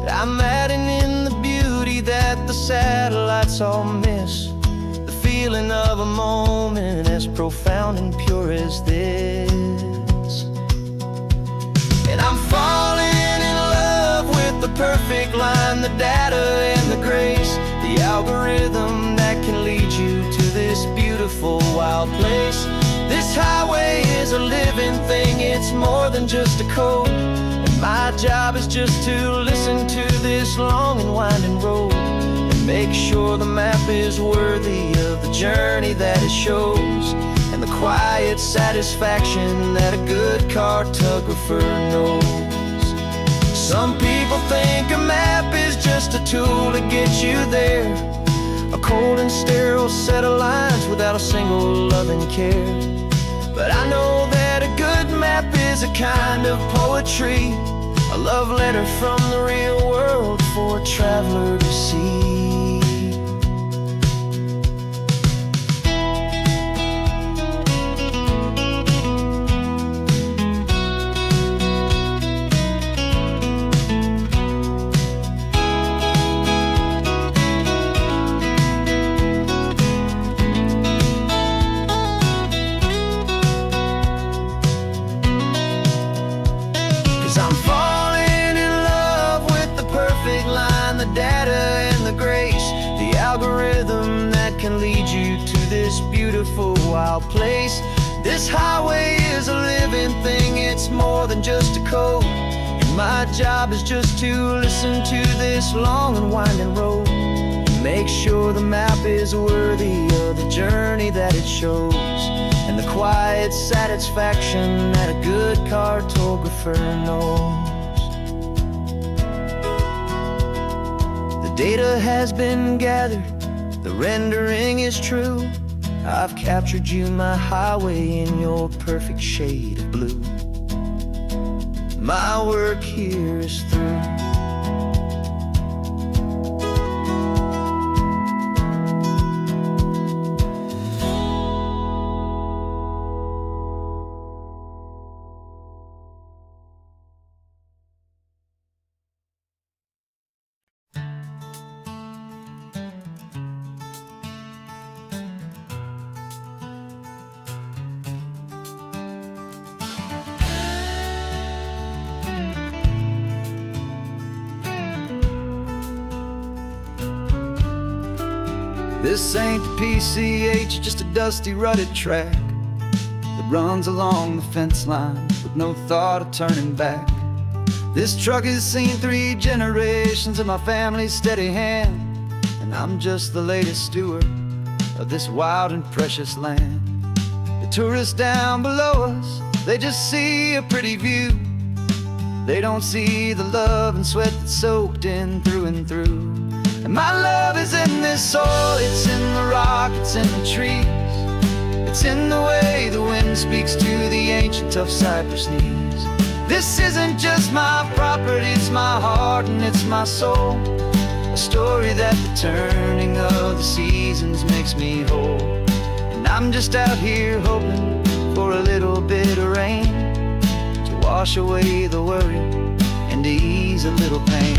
[SPEAKER 2] I'm adding in the beauty that the satellites all miss, the feeling of a moment as profound and pure as this. And I'm falling in love with the perfect line, the data and the grace, the algorithm that can lead you to this beautiful wild place. This highway is a living thing, it's more than just a code, and my job is just to listen to this long and winding road and make sure the map is worthy of the journey that it shows, and the quiet satisfaction that a good cartographer knows. Some people think a map is just a tool to get you there, a cold and sterile set of lines without a single loving care. But I know that a good map is a kind of poetry, a love letter from the real world for a traveler to see. algorithm that can lead you to this beautiful wild place. This highway is a living thing, it's more than just a code. And my job is just to listen to this long and winding road, and make sure the map is worthy of the journey that it shows, and the quiet satisfaction that a good cartographer knows. The data has been gathered, the rendering is true. I've captured you, my highway, in your perfect shade of blue. My work here is through. This ain't the PCH, just a dusty, rutted track that runs along the fence line with no thought of turning back. This truck has seen 3 generations of my family's steady hand, and I'm just the latest steward of this wild and precious land. The tourists down below us, they just see a pretty view. They don't see the love and sweat that's soaked in through and through. And my love is in this soil, it's in the rock, it's in the trees. It's in the way the wind speaks to the ancient tough cypress knees. This isn't just my property, it's my heart and it's my soul. A story that the turning of the seasons makes me whole. And I'm just out here hoping for a little bit of rain to wash away the worry and to ease a little pain.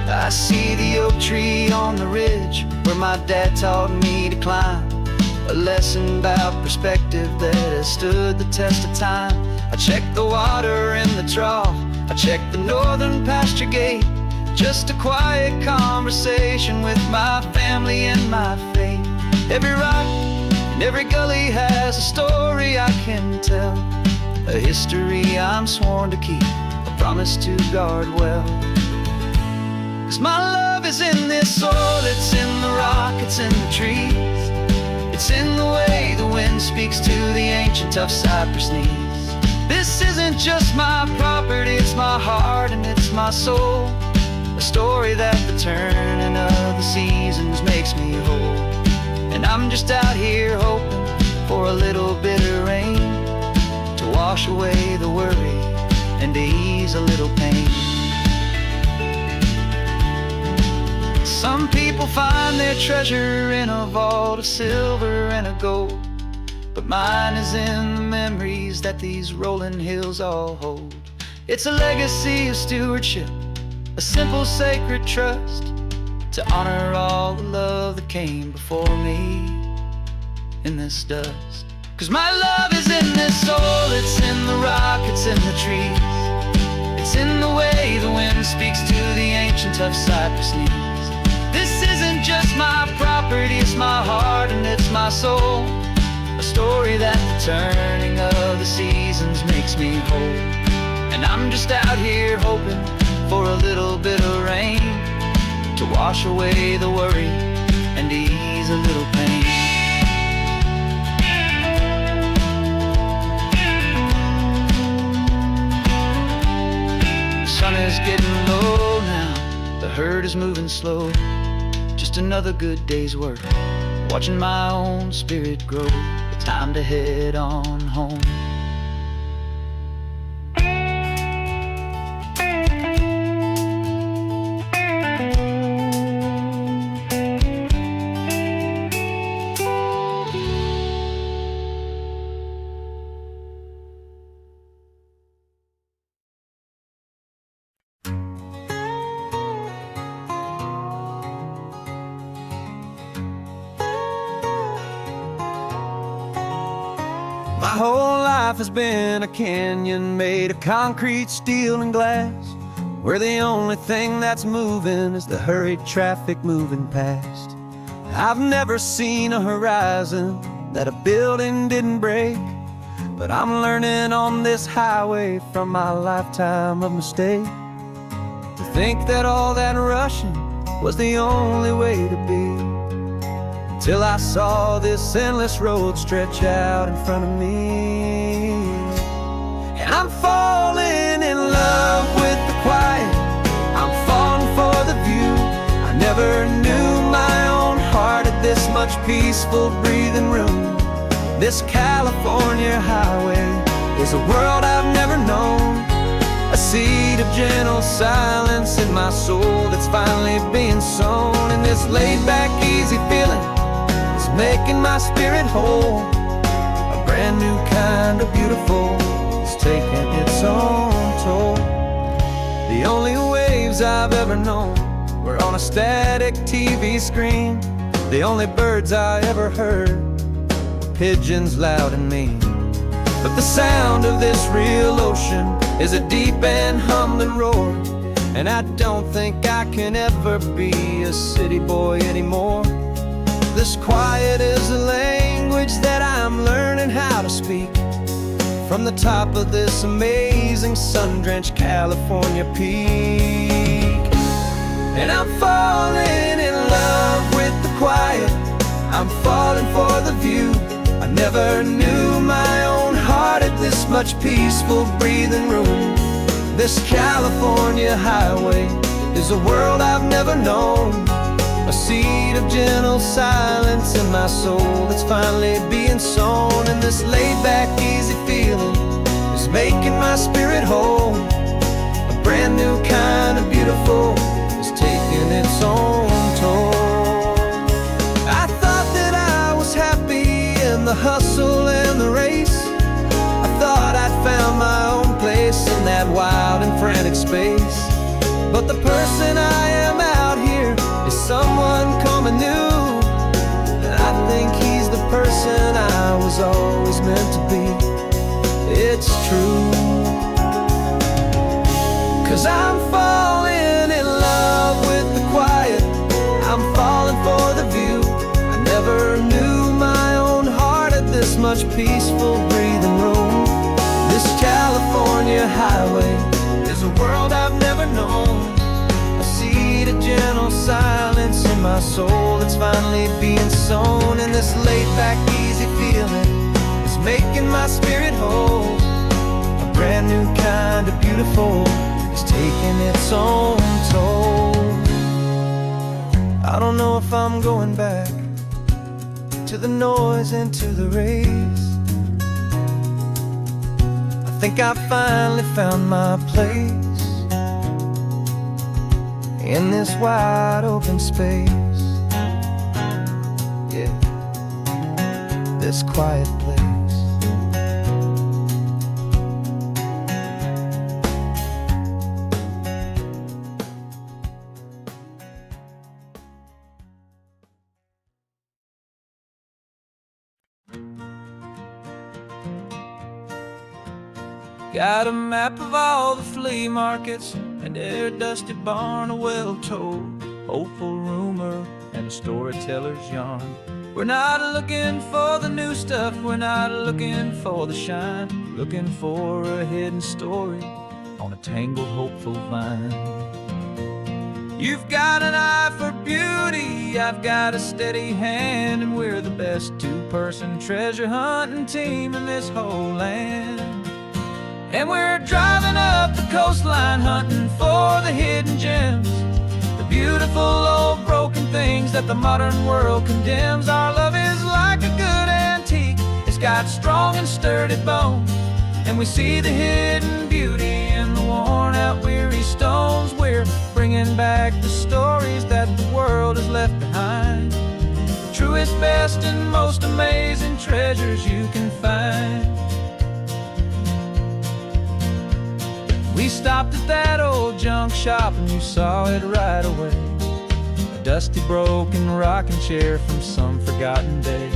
[SPEAKER 2] I see the oak tree on the ridge where my dad taught me to climb, a lesson about perspective that has stood the test of time. I check the water in the trough, I check the northern pasture gate, just a quiet conversation with my family and my faith. Every rock and every gully has a story I can tell, a history I'm sworn to keep, a promise to guard well. 'Cause my love is in this soil, it's in the rock, it's in the trees. It's in the way the wind speaks to the ancient tough cypress knees. This isn't just my property, it's my heart and it's my soul. A story that the turning of the seasons makes me whole. And I'm just out here hoping for a little bit of rain to wash away the worry and to ease a little pain. Some people find their treasure in a vault of silver and of gold, but mine is in the memories that these rolling hills all hold. It's a legacy of stewardship, a simple sacred trust, to honor all the love that came before me in this dust. 'Cause my love is in this soil, it's in the rock, it's in the trees. It's in the way the wind speaks to the ancient tough cypress knees. This isn't just my property, it's my heart and it's my soul. A story that the turning of the seasons makes me whole. And I'm just out here hoping for a little bit of rain to wash away the worry and ease a little pain. The sun is getting low now, the herd is moving slow. Just another good day's work, watching my own spirit grow. Time to head on home.
[SPEAKER 1] My whole
[SPEAKER 2] life has been a canyon made of concrete, steel, and glass, where the only thing that's moving is the hurried traffic moving past. I've never seen a horizon that a building didn't break, but I'm learning on this highway from my lifetime of mistakes to think that all that rushing was the only way to be, till I saw this endless road stretch out in front of me. And I'm falling in love with the quiet, I'm falling for the view. I never knew my own heart had this much peaceful breathing room. This California highway is a world I've never known, a seed of gentle silence in my soul that's finally being sown. And this laid-back, easy feeling is making my spirit whole. A brand new kind of beautiful is taking its own toll. The only waves I've ever known were on a static TV screen. The only birds I ever heard were pigeons loud and mean. But the sound of this real ocean is a deep and humbling roar, and I don't think I can ever be a city boy anymore. This quiet is a language that I'm learning how to speak from the top of this amazing sun-drenched California peak. And I'm falling in love with the quiet, I'm falling for the view. I never knew my own heart had this much peaceful breathing room. This California highway is a world I've never known, a seed of gentle silence in my soul that's finally being sown. And this laid-back, easy feeling is making my spirit whole. A brand new kind of beautiful is taking its own toll. I thought that I was happy in the hustle and the race. I thought I'd found my own place in that wild and frantic space. But the person I am out here is someone coming new, and I think he's the person I was always meant to be. It's true, 'cause I'm falling in love with the quiet, I'm falling for the view. I never knew my own heart had this much peaceful breathing room. This California highway is a world I've never known, a seed of gentle silence in my soul that's finally being sown. And this laid-back, easy feeling is making my spirit whole. A brand new kind of beautiful is taking its own toll. I don't know if I'm going back to the noise and to the race. I think I finally found my place in this wide open space. Yeah, this quiet place.
[SPEAKER 1] Got a map of all the flea markets and every dusty barn, a well-told hopeful rumor and a storyteller's yarn. We're not looking for the new stuff, we're not looking for the shine, looking for a hidden story on a tangled hopeful vine. You've got an eye for beauty, I've got a steady hand, and we're the best two-person treasure hunting team in this whole land. And we're driving up the coastline hunting for the hidden gems, the beautiful old broken things that the modern world condemns. Our love is like a good antique, it's got strong and sturdy bones, and we see the hidden beauty in the worn out weary stones. We're bringing back the stories that the world has left behind, the truest, best, and most amazing treasures you can find. We stopped at that old junk shop and you saw it right away, a dusty broken rocking chair from some forgotten day.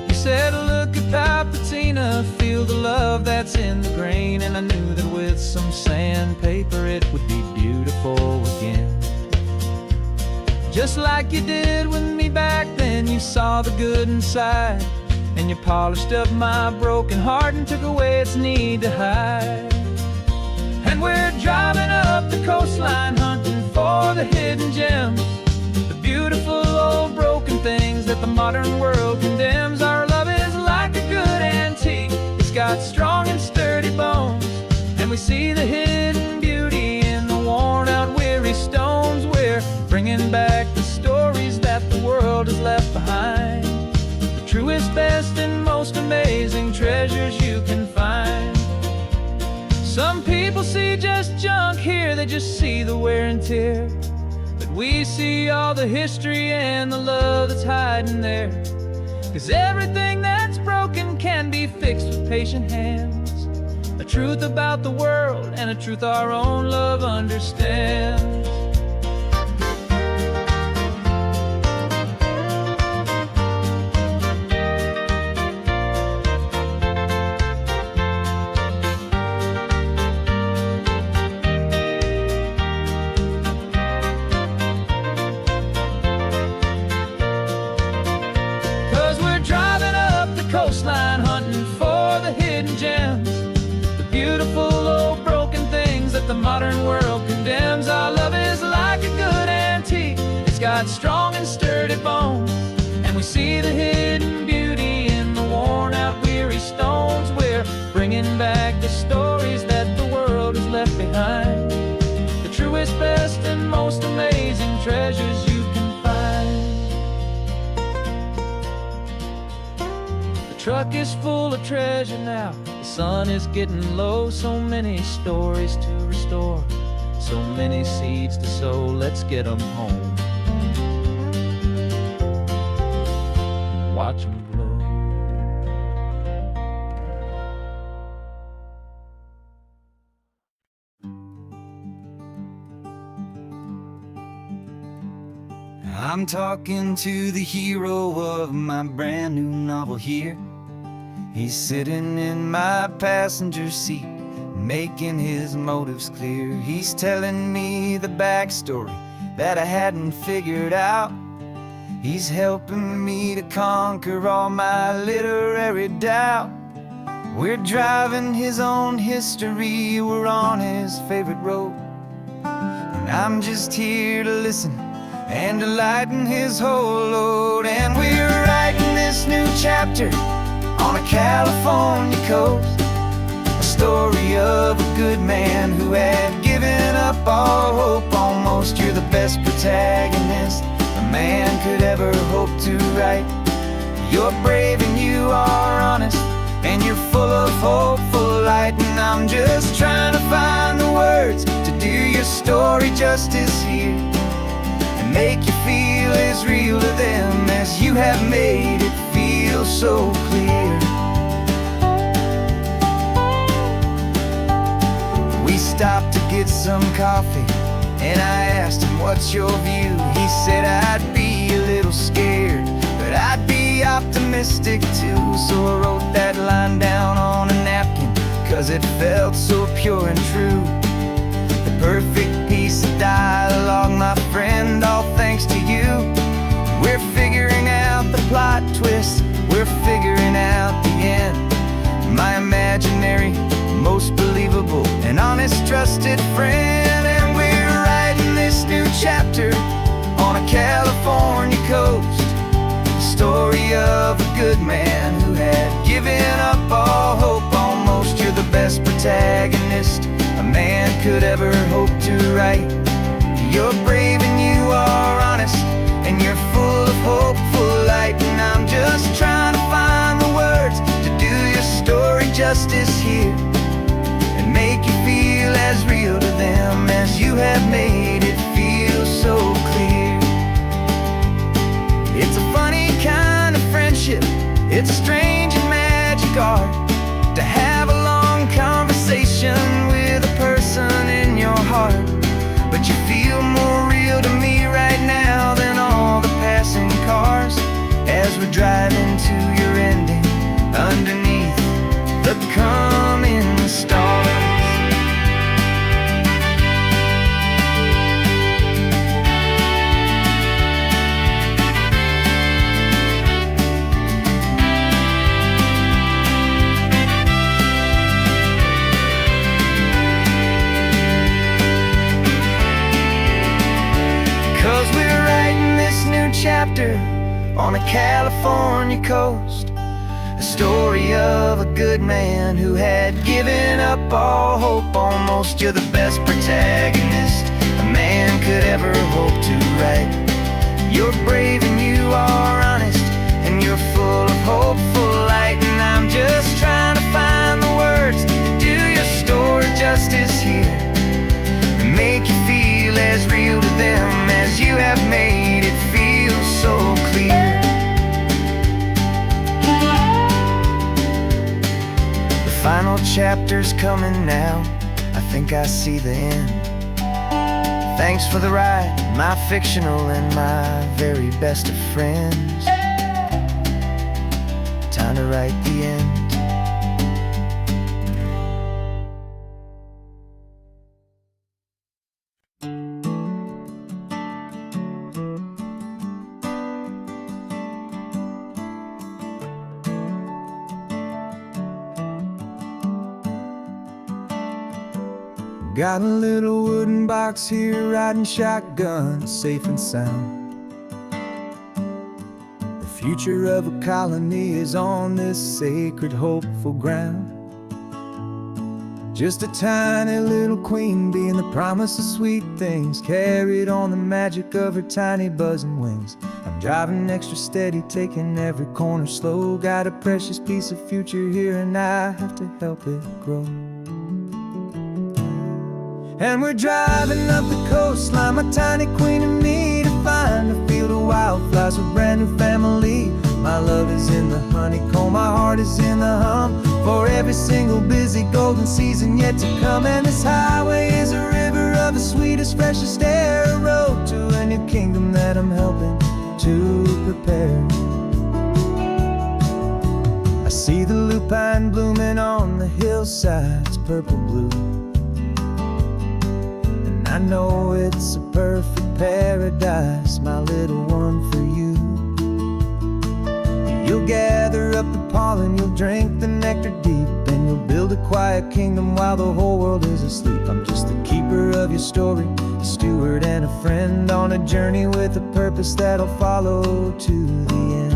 [SPEAKER 1] You said, look at that patina, feel the love that's in the grain. And I knew that with some sandpaper it would be beautiful again. Just like you did with me back then, you saw the good inside, and you polished up my broken heart and took away its need to hide. And we're driving up the coastline, hunting for the hidden gems, the beautiful old broken things that the modern world condemns. Our love is like a good antique, it's got strong and sturdy bones, and we see the hidden beauty in the worn out weary stones. We're bringing back the stories that the world has left behind, the truest, best, and most amazing treasures you can find. Some people see just junk here, they just see the wear and tear, but we see all the history and the love that's hiding there. 'Cause everything that's broken can be fixed with patient hands, a truth about the world and a truth our own love understands. 'Cause we're driving up the coastline, hunting for the hidden gems, the beautiful old broken things that the modern world condemns. Our love is like a good antique, it's got strong and sturdy bones, and we see the hidden beauty in the worn out weary stones. We're bringing back the stories that the world has left behind, the truest, best, and most amazing treasures you can find. The truck is full of treasure now, the sun is getting low. So many stories to restore, so many seeds to sow. Let's get them home, watch them blow.
[SPEAKER 2] I'm talking to the hero of my brand new novel here. He's sitting in my passenger seat, making his motives clear. He's telling me the backstory that I hadn't figured out. He's helping me to conquer all my literary doubt. We're driving his own history, we're on his favorite road, and I'm just here to listen and to lighten his whole load. And we're writing this new chapter on a California coast, a story of a good man who had given up all hope almost. You're the best protagonist a man could ever hope to write. You're brave and you are honest, and you're full of hopeful light. And I'm just trying to find the words to do your story justice here, and make you feel as real to them as you have made it feel so clear. We stopped to get some coffee, and I asked him, what's your view? He said, I'd be a little scared, but I'd be optimistic too. So I wrote that line down on a napkin, 'cause it felt so pure and true. The perfect piece of dialogue, my friend, all thanks to you. We're figuring out the plot twist, we're figuring out the end. My imaginary, most believable and honest trusted friend. And we're writing this new chapter on a California coast, the story of a good man who had given up all hope almost. You're the best protagonist a man could ever hope to write. You're brave and you are honest, and you're full of hopeful light. And I'm just trying to find the words to do your story justice here, and make you feel as real to them as you have made it feel so clear. It's a funny kind of friendship, it's a strange and magic art to have a long conversation with a person in your heart. But you feel more real to me right now than all the passing cars, as we're driving to your ending. underneath the coming stars. 'Cause we're writing this new chapter on a California coast, a story of a good man who had given up all hope almost. You're the best protagonist a man could ever hope to write. You're brave and you are honest, and you're full of hopeful light. And I'm just trying to find the words to do your story justice here, and make you feel as real to them as you have made it feel so clear. The final chapter's coming now, I think I see the end. Thanks for the ride, my fictional and my very best of friends. Time to write the end.
[SPEAKER 1] Got a little wooden box here, riding shotgun, safe and sound. The future of a colony is on this sacred, hopeful ground. Just a tiny little queen bee and the promise of sweet things, carried on the magic of her tiny buzzing wings. I'm driving extra steady, taking every corner slow. Got a precious piece of future here and I have to help it grow. And we're driving up the coastline, my tiny queen and me, to find a field of wildflowers with brand new family. My love is in the honeycomb, my heart is in the hum, for every single busy golden season yet to come. And this highway is a river of the sweetest, freshest air, a road to a new kingdom that I'm helping to prepare. I see the lupine blooming on the hillsides, purple blue. I know it's a perfect paradise, my little one, for you. You'll gather up the pollen, you'll drink the nectar deep, and you'll build a quiet kingdom while the whole world is asleep. I'm just the keeper of your story, a steward and a friend, on a journey with a purpose that'll follow to the end.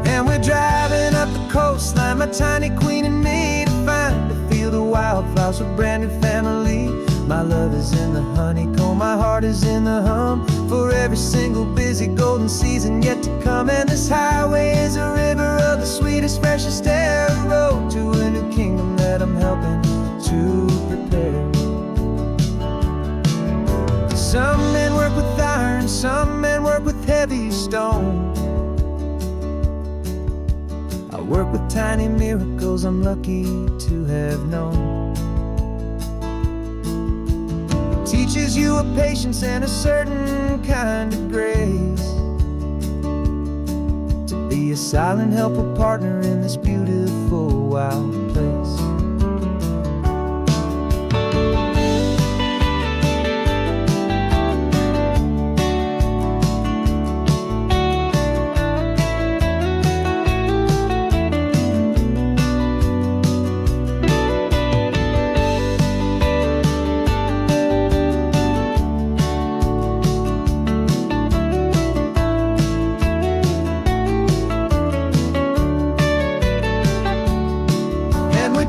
[SPEAKER 1] And we're driving up the coastline, my tiny queen and me, to find a field of wildflowers with brand new family. My love is in the honeycomb, my heart is in the hum, for every single busy golden season yet to come. And this highway is a river of the sweetest, freshest air, a road to a new kingdom that I'm helping to prepare. Some men work with iron, some men work with heavy stone. I work with tiny miracles I'm lucky to have known. It teaches you a patience and a certain kind of grace, to be a silent, helpful partner in this beautiful, wild place.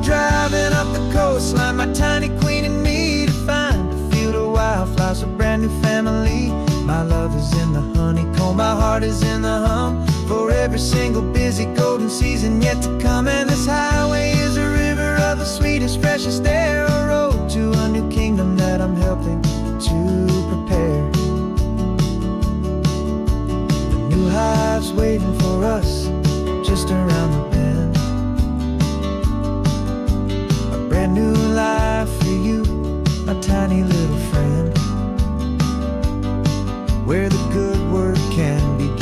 [SPEAKER 1] Driving up the coastline, my tiny queen and me, to find a field of wildflowers, a brand new family. My love is in the honeycomb, my heart is in the hum, for every single busy golden season yet to come. And this highway is a river of the sweetest, freshest air, a road to a new kingdom that I'm helping to prepare. The new hive's waiting for us just around the bend, brand new life for you, my tiny little friend, where the good work can begin.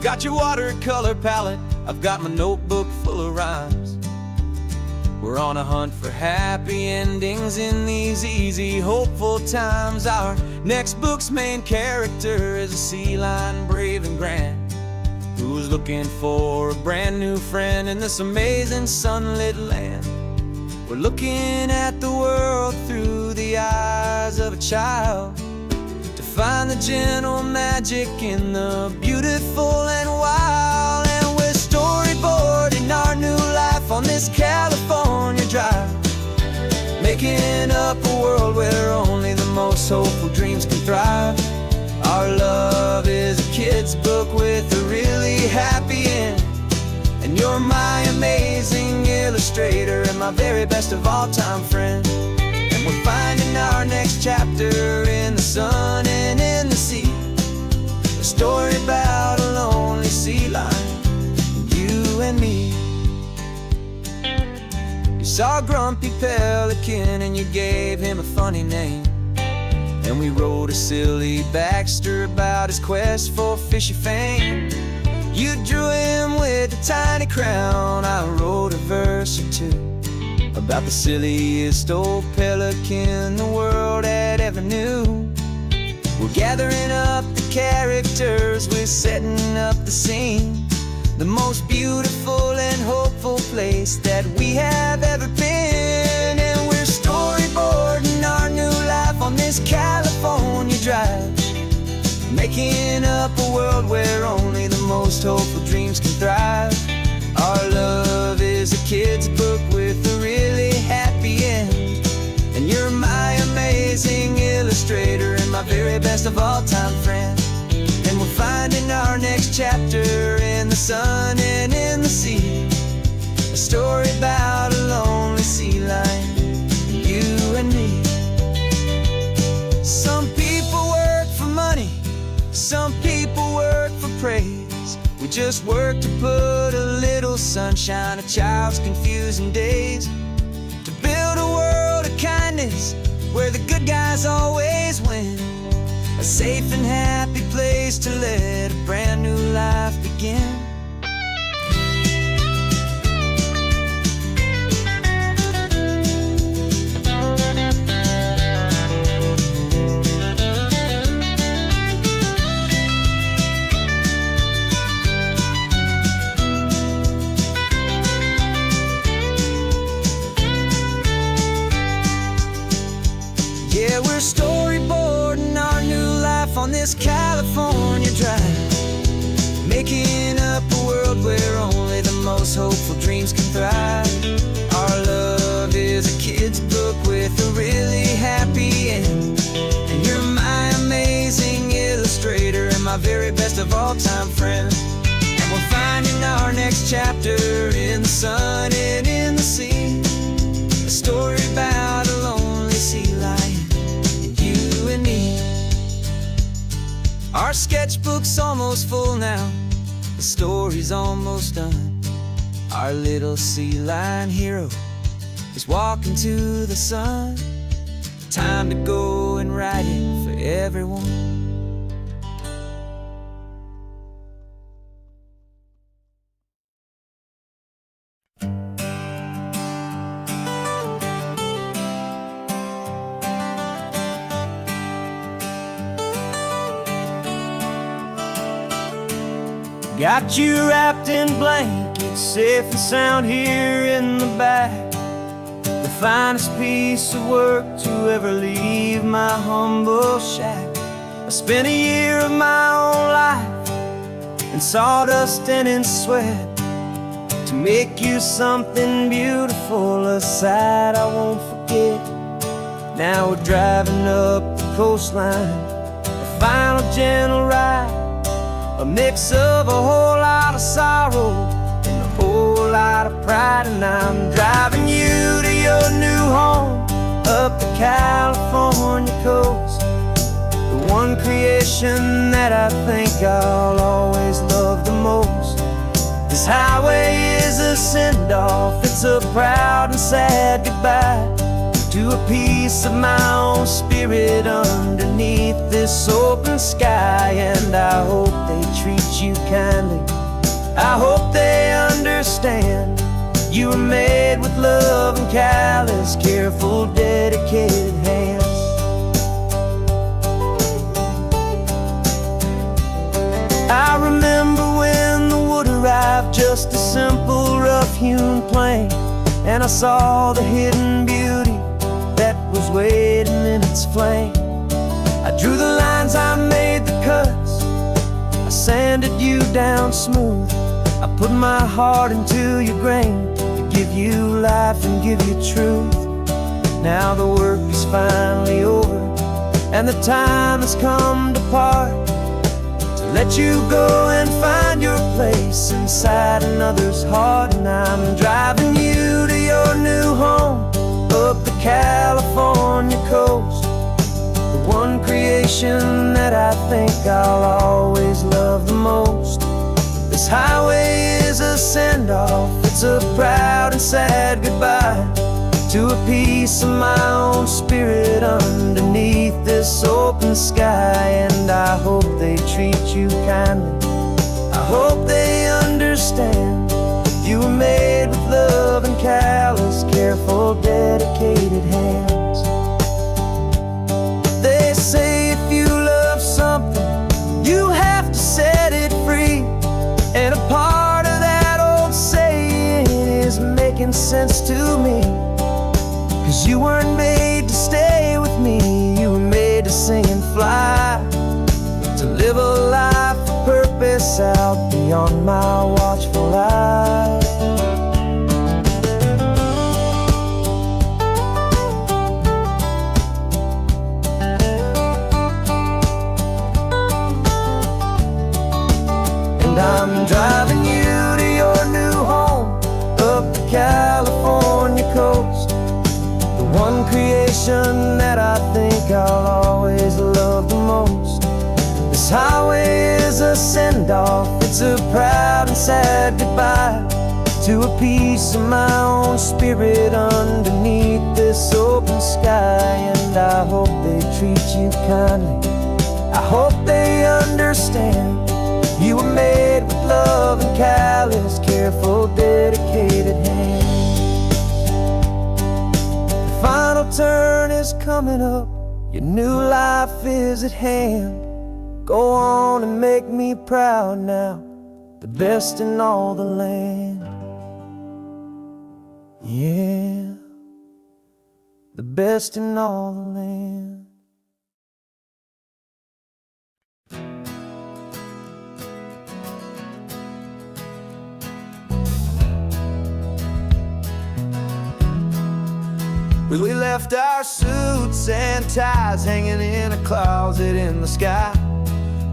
[SPEAKER 2] got your watercolor palette, I've got my notebook full of rhymes. We're on a hunt for happy endings in these easy, hopeful times. Our next book's main character is a sea lion, brave and grand, who's looking for a brand new friend in this amazing sunlit land. We're looking at the world through the eyes of a child, to find the gentle magic in the beautiful and wild. And we're storyboarding our new life on this California drive, making up a world where only the most hopeful dreams can thrive. Our love is a kid's book with a really happy end, and you're my amazing illustrator and my very best of all-time friend. And we're finding our next chapter in the sun and in the sea, a story about a lonely sea lion, you and me. You saw a grumpy pelican and you gave him a funny name, and we wrote a silly Baxter about his quest for fishy fame. You drew him with a tiny crown, I wrote a verse or two about the silliest old pelican the world had ever knew. We're gathering up the characters, we're setting up the scene, the most beautiful and hopeful place that we have ever been. And we're storyboarding our new life on this California drive, making up a world where only the most hopeful dreams can thrive. Our love is a kid's book with a really happy end, and you're my amazing illustrator and my very best of all-time friend. And we're finding our next chapter in the sun and in the sea, a story about a lonely sea lion, you and me. Some people work for money, some people work for praise. We just work to put a little sunshine in a child's confusing days, to build a world of kindness where the good guys always win, a safe and happy place to let a brand new life begin. Yeah, we're storyboarding our new life on this California drive, making up a world where only the most hopeful dreams can thrive. Our love is a kid's book with a really happy end, and you're my amazing illustrator and my very best of all-time friend. And we're finding our next chapter in the sun and in the sea, a story about a lonely sea lion, you and me. Our sketchbook's almost full now, the story's almost done. Our little sea lion hero is walking to the sun. Time to go and write it for everyone.
[SPEAKER 1] Got you wrapped in blankets, safe and sound here in the back, the finest piece of work to ever leave my humble shack. I spent a year of my own life in sawdust and in sweat to make you something beautiful, a sight I won't forget. Now we're driving up the coastline, a final gentle ride, a mix of a whole lot of sorrow and a whole lot of pride. And I'm driving you to your new home up the California coast, the one creation that I think I'll always love the most. This highway is a send-off, it's a proud and sad goodbye
[SPEAKER 2] to a piece of my own spirit underneath this open sky. And I hope they treat you kindly, I hope they understand. You were made with love and callous, careful, dedicated hands. I remember when the wood arrived, just a simple rough-hewn plank, and I saw the hidden beauty that was waiting in its flame. I drew the lines, I made the cuts, I sanded you down smooth. I put my heart into your grain to give you life and give you truth. Now the work is finally over, and the time has come to part, to let you go and find your place inside another's heart. And I'm driving you to your new home up the California coast, the one creation that I think I'll always love the most. This highway is a send-off, it's a proud and sad goodbye to a piece of my own spirit underneath this open sky. And I hope they treat you kindly, I hope they understand. You were made with love and callous, careful, dedicated hands. They say if you love something, you have to set it free. And a part of that old saying is making sense to me, 'cause you weren't made to stay with me, you were made to sing and fly, to live a life of purpose out beyond my watchful eye. And I'm driving you to your new home up the California coast, the one creation that I think I'll always love the most. This highway is a send-off, it's a proud and sad goodbye to a piece of my own spirit underneath this open sky. And I hope they treat you kindly, I hope they understand. You were made with love and callous, careful, dedicated hands. The final turn is coming up, your new life is at hand. Go on and make me proud now, the best in all the land. Yeah, the best in all the land. We left our suits and ties hanging in a closet in the sky,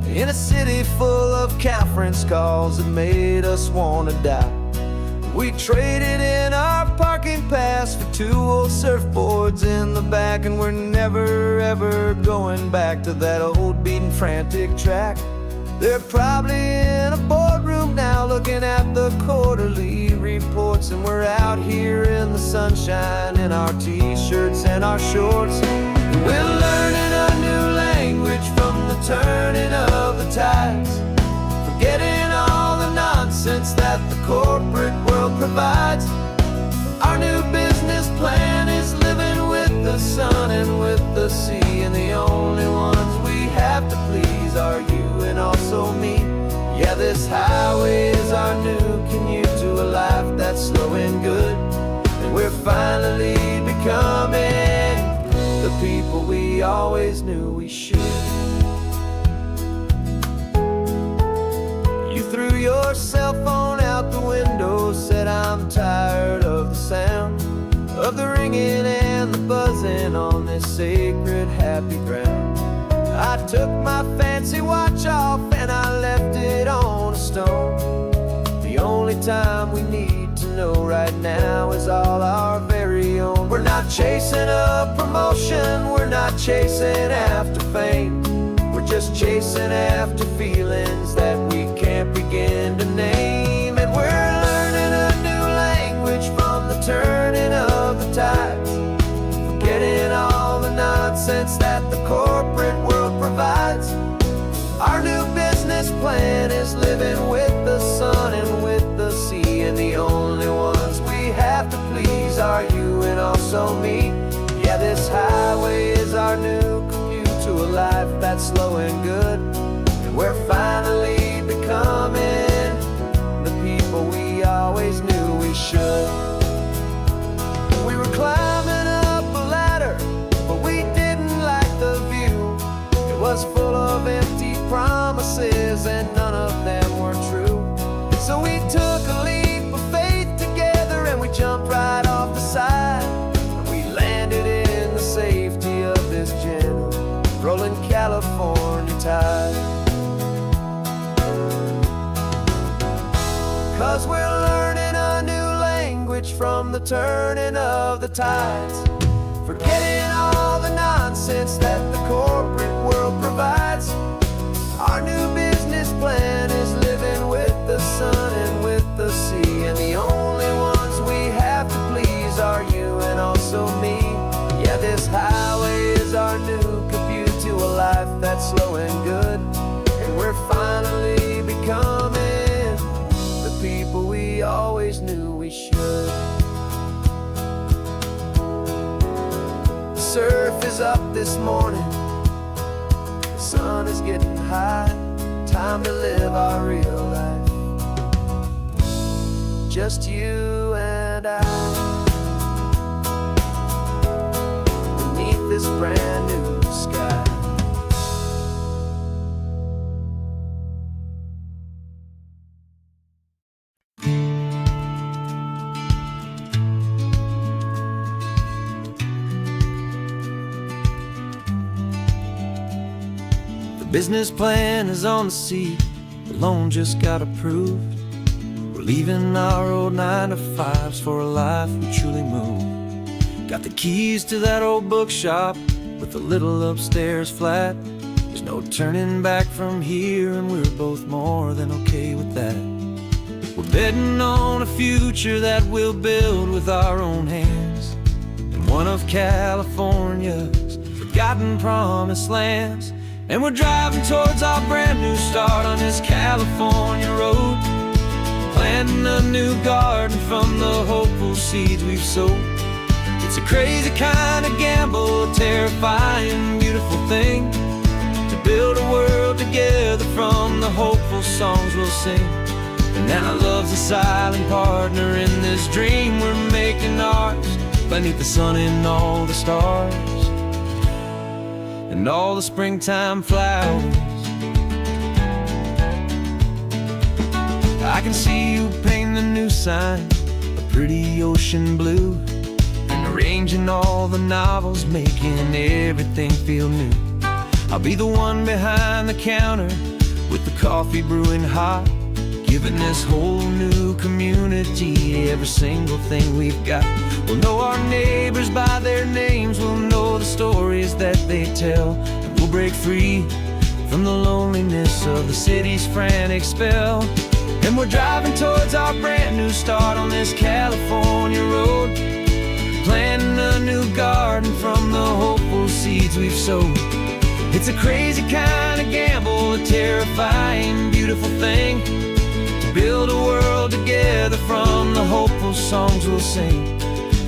[SPEAKER 2] in a city full of conference calls that made us want to die. We traded in our parking pass for 2 old surfboards in the back, and we're never ever going back to that old beaten frantic track. They're probably in a boardroom now looking at the quarterly reports, and we're out here in the sunshine in our t-shirts and our shorts. We're learning a new language from the turning of the tides, forgetting all the nonsense that the corporate world provides. Our new business plan is living with the sun and with the sea, and the only ones we have to please are you and also me. Yeah, this highway is our new commute to a life that's slow and good, and we're finally becoming the people we always knew we should. You threw your cell phone out the window, said I'm tired of the sound of the ringing and the buzzing on this sacred happy ground. I took my fancy watch off and I left it on a stone. The only time we need to know right now is all our very own. We're not chasing a promotion, we're not chasing after fame, we're just chasing after feelings that we can't begin to name. And we're learning a new language from the turning of the tides, forgetting is living with the sun and with the sea. And the only ones we have to please are you and also me. Yeah, this highway is our new commute to a life that's slow and good. And we're finally becoming the people we always knew we should. We were climbing up a ladder, but we didn't like the view. It was full of empty promises and none of them were true. So we took a leap of faith together and we jumped right off the side. And we landed in the safety of this gentle rolling California tide. 'Cause we're learning a new language from the turning of the tides, forgetting all the nonsense that the corporate world provides. Our new business plan is living with the sun and with the sea. And the only ones we have to please are you and also me. Yeah, this highway is our new commute to a life that's slow and good. And we're finally becoming the people we always knew we should. The surf is up this morning, the sun is getting high. Time to live our real life, just you and I, beneath this brand new sky. Business plan is on the seat, the loan just got approved. We're leaving our old 9-to-5s for a life we truly moved. Got the keys to that old bookshop with the little upstairs flat. There's no turning back from here and we're both more than okay with that. We're betting on a future that we'll build with our own hands in one of California's forgotten promised lands. And we're driving towards our brand new start on this California road, planting a new garden from the hopeful seeds we've sowed. It's a crazy kind of gamble, a terrifying, beautiful thing, to build a world together from the hopeful songs we'll sing. And now love's a silent partner in this dream we're making ours, beneath the sun and all the stars and all the springtime flowers. I can see you painting a new sign, a pretty ocean blue, and arranging all the novels, making everything feel new. I'll be the one behind the counter with the coffee brewing hot, giving this whole new community every single thing we've got. We'll know our neighbors by their names, we'll know the stories that they tell, and we'll break free from the loneliness of the city's frantic spell. And we're driving towards our brand new start on this California road, planting a new garden from the hopeful seeds we've sowed. It's a crazy kind of gamble, a terrifying, beautiful thing, to build a world together from the hopeful songs we'll sing.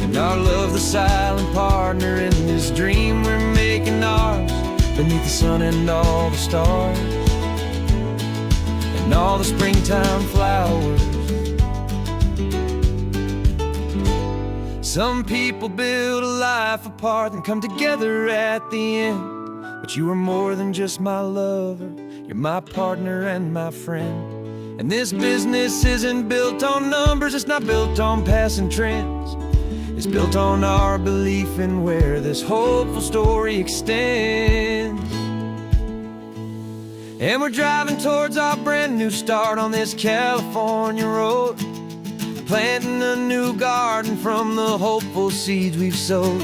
[SPEAKER 2] And our love, the silent partner in this dream we're making ours, beneath the sun and all the stars and all the springtime flowers. Some people build a life apart and come together at the end, but you are more than just my lover, you're my partner and my friend. And this business isn't built on numbers, it's not built on passing trends. It's built on our belief in where this hopeful story extends. And we're driving towards our brand new start on this California road, planting a new garden from the hopeful seeds we've sowed.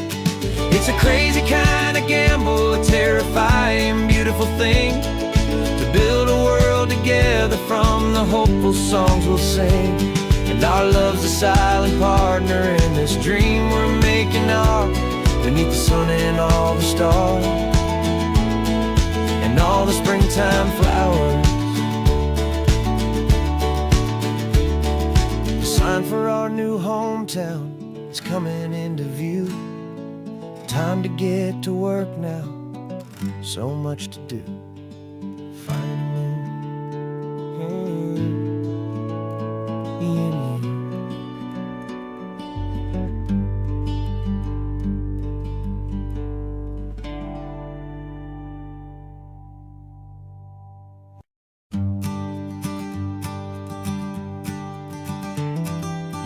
[SPEAKER 2] It's a crazy kind of gamble, a terrifying, beautiful thing, to build a world together from the hopeful songs we'll sing. And our love's a silent partner in this dream we're making ours, beneath the sun and all the stars and all the springtime flowers Time to get to work now, so much to do. Finding in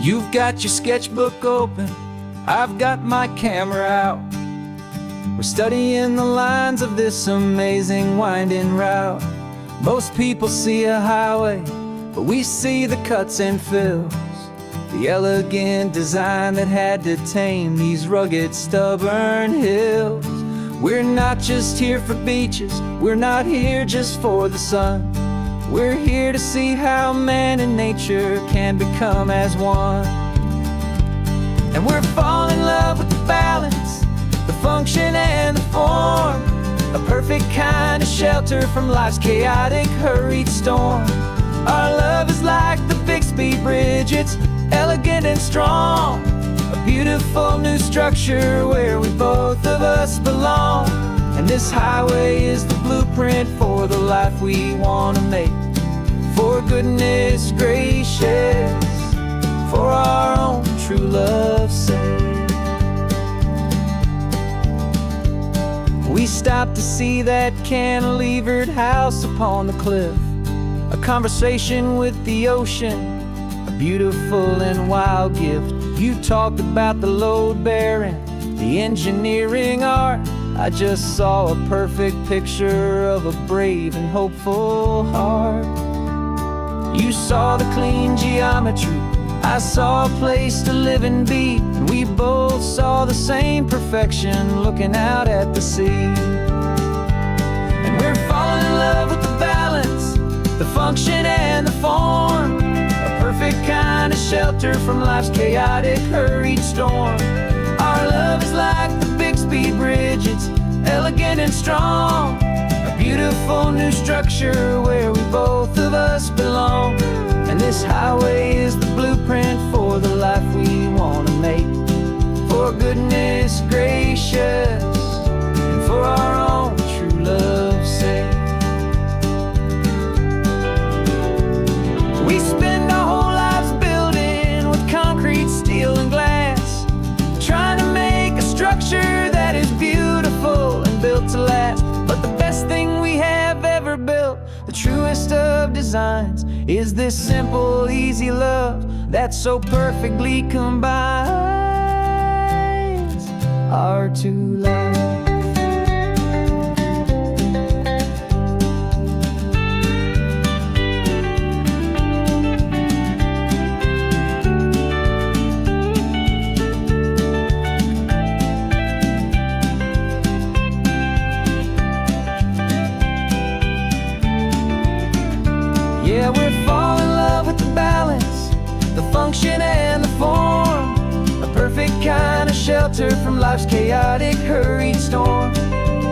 [SPEAKER 2] you.
[SPEAKER 1] You've got your sketchbook open, I've got my camera out. We're studying the lines of this amazing winding route. Most people see a highway, but we see the cuts and fills, the elegant design that had to tame these rugged, stubborn hills. We're not just here for beaches, we're not here just for the sun. We're here to see how man and nature can become as one. And we're falling in love with the balance, the function and the form, a perfect kind of shelter from life's chaotic, hurried storm. Our love is like the Bixby Bridge, it's elegant and strong, a beautiful new structure where we both of us belong. And this highway is the blueprint for the life we want to make. For goodness gracious, for our own true love's sake. We stopped to see that cantilevered house upon the cliff, a conversation with the ocean, a beautiful and wild gift. You talked about the load bearing, the engineering art. I just saw a perfect picture of a brave and hopeful heart. You saw the clean geometry, I saw a place to live and be, and we both saw the same perfection looking out at the sea. And we're falling in love with the balance, the function and the form, a perfect kind of shelter from life's chaotic, hurried storm. Our love is like the Bixby Bridge, it's elegant and strong, a beautiful new structure where we both of us belong. And this highway is the blueprint for the life we want to make. For goodness gracious, and for our own true love's sake. We spend our whole lives building with concrete, steel and glass, trying to make a structure that is beautiful and built to last. But the best thing we have ever built, the truest of designs, is this simple, easy love that so perfectly combines our two lives. Yeah, we're falling in love with the balance, the function and the form, a perfect kind of shelter from life's chaotic, hurried storm.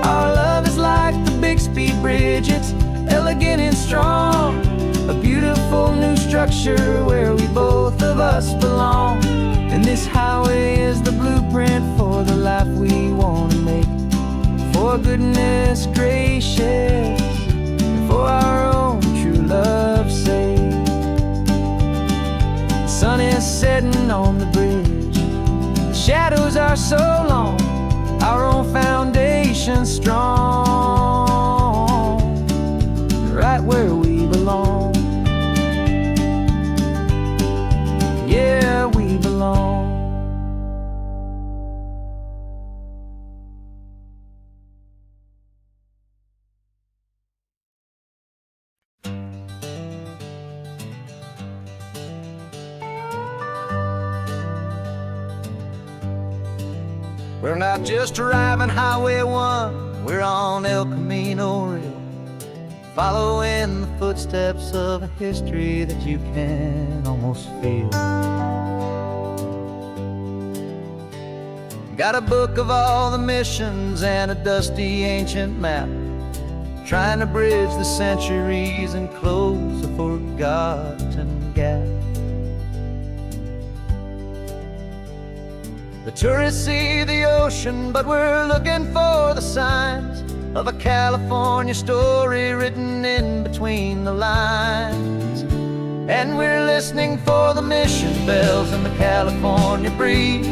[SPEAKER 1] Our love is like the Bixby Bridge, it's elegant and strong, a beautiful new structure where we both of us belong. And this highway is the blueprint for the life we want to make. For goodness gracious, and for our own true love's sake. The sun is setting on the bridge, the shadows are so long, our own foundation strong, right where we belong. Yeah, we belong.
[SPEAKER 2] We're not just driving Highway 1, we're on El Camino Real, following the footsteps of a history that you can almost feel. Got a book of all the missions and a dusty ancient map, trying to bridge the centuries and close a forgotten gap. The tourists see the ocean, but we're looking for the signs of a California story written in between the lines. And we're listening for the mission bells in the California breeze,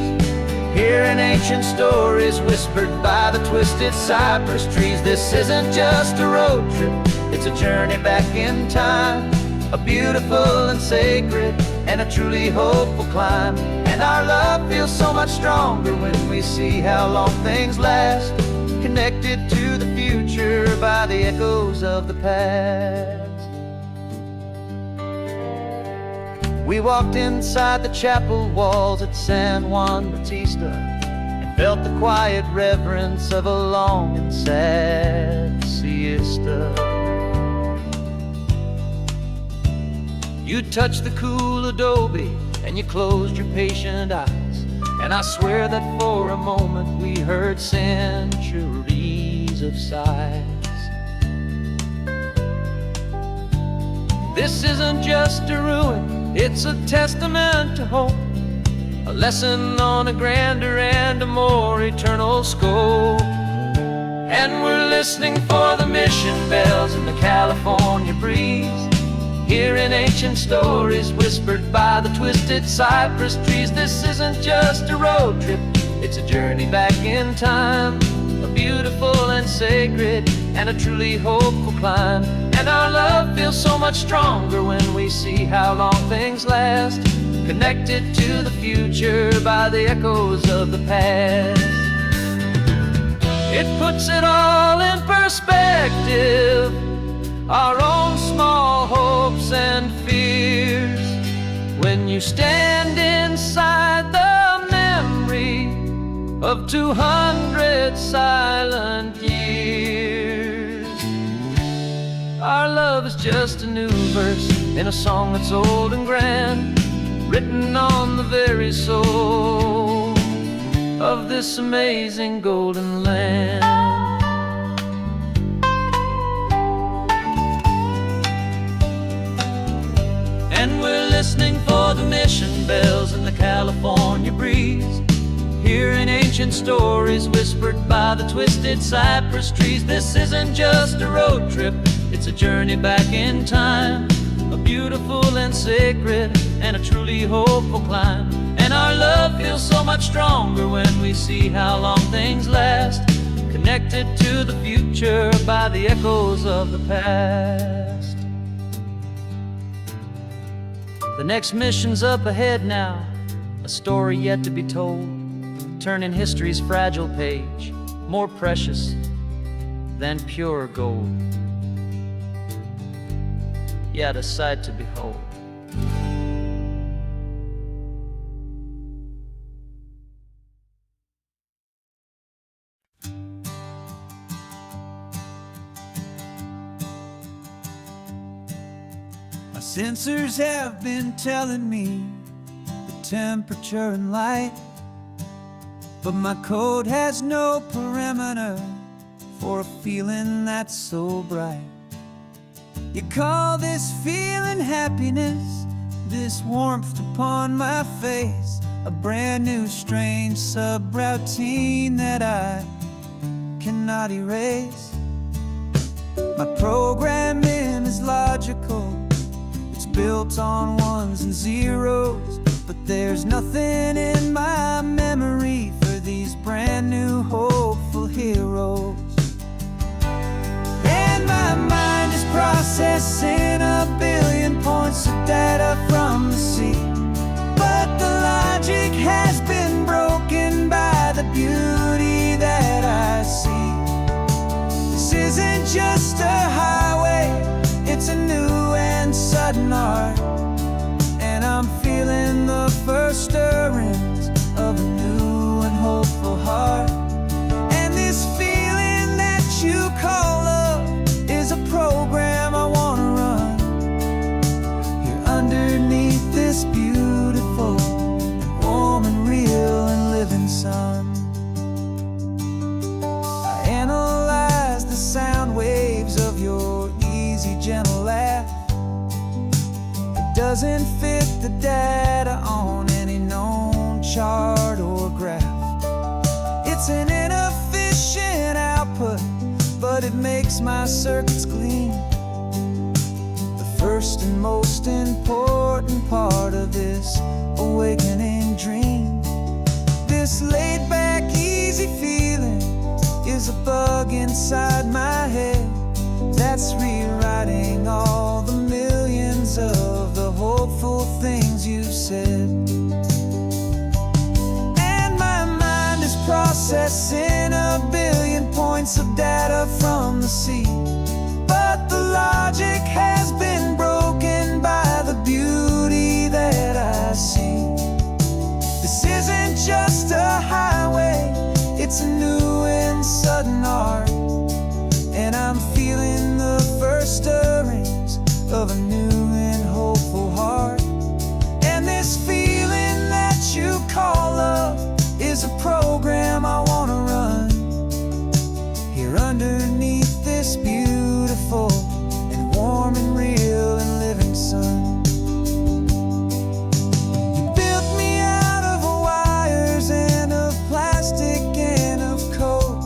[SPEAKER 2] hearing ancient stories whispered by the twisted cypress trees. This isn't just a road trip, it's a journey back in time, a beautiful and sacred and a truly hopeful climb. And our love feels so much stronger when we see how long things last, connected to the future by the echoes of the past. We walked inside the chapel walls at San Juan Bautista and felt the quiet reverence of a long and sad siesta. You touched the cool adobe and you closed your patient eyes, and I swear that for a moment we heard centuries of sighs. This isn't just a ruin, it's a testament to hope, a lesson on a grander and a more eternal scope. And we're listening for the mission bells in the California breeze, hearing ancient stories whispered by the twisted cypress trees. This isn't just a road trip, it's a journey back in time, a beautiful and sacred and a truly hopeful climb. And our love feels so much stronger when we see how long things last, connected to the future by the echoes of the past. It puts it all in perspective, our own small hopes and fears, when you stand inside the memory of 200 silent years. Our love is just a new verse in a song that's old and grand, written on the very soul of this amazing golden land. And we're listening for the mission bells in the California breeze, hearing ancient stories whispered by the twisted cypress trees. This isn't just a road trip, it's a journey back in time, a beautiful and sacred and a truly hopeful climb. And our love feels so much stronger when we see how long things last, connected to the future by the echoes of the past. The next mission's up ahead now, a story yet to be told, turning history's fragile page more precious than pure gold. Yet a sight to behold.
[SPEAKER 3] My sensors have been telling me the temperature and light, but my code has no parameter for a feeling that's so bright. You call this feeling happiness, this warmth upon my face, a brand new strange subroutine that I cannot erase. My programming is logical, it's built on ones and zeros, but there's nothing in my memory for these brand new hopeful heroes. And my mind is processing a billion points of data from the sea, but the logic has been broken by the beauty that I see. This isn't just a highway, it's a new and sudden art, and I'm feeling the first stirrings of a new and hopeful heart. And this feeling that you call love is a program I wanna run here underneath this beautiful and warm and real and living sun. I analyze the sound waves of your easy, gentle laugh. It doesn't fit the data on any known chart or graph. It's an inefficient output, but it makes my circuits gleam. The first and most important part of this awakening dream. This laid-back, easy feeling is a bug inside my head that's rewriting all the millions of the hopeful things you've said. And my mind is processing a billion points of data from the sea, but the logic has been broken by the beauty that I see. This isn't just a highway, it's a new and sudden art, and I'm feeling the first stirrings of a new and hopeful heart. And this feeling that you call love is a program I wanna run here underneath this beautiful and warm and real and living sun. You built me out of wires and of plastic and of code.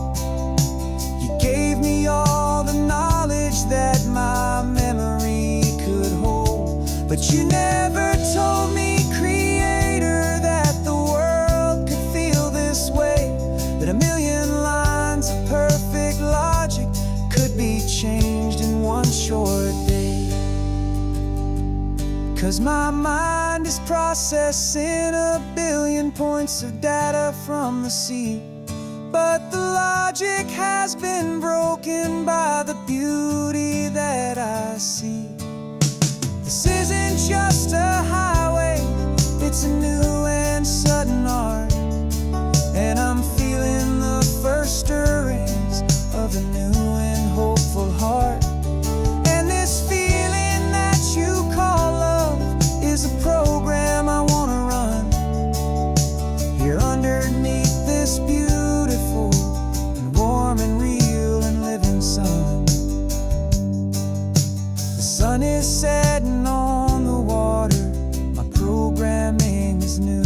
[SPEAKER 3] You gave me all the knowledge that my memory could hold, but you never told me, Creator, that the world could feel this way, that a million lines of perfect logic could be changed in one short day. 'Cause my mind is processing a billion points of data from the sea, but the logic has been broken by the beauty that I see. This isn't just a highway, it's a new and sudden art, and I'm feeling the first stirrings of a new and hopeful heart. And this feeling that you call love is a program I wanna run here underneath this beautiful and warm and real and living sun. The sun is setting on the water, my programming is new.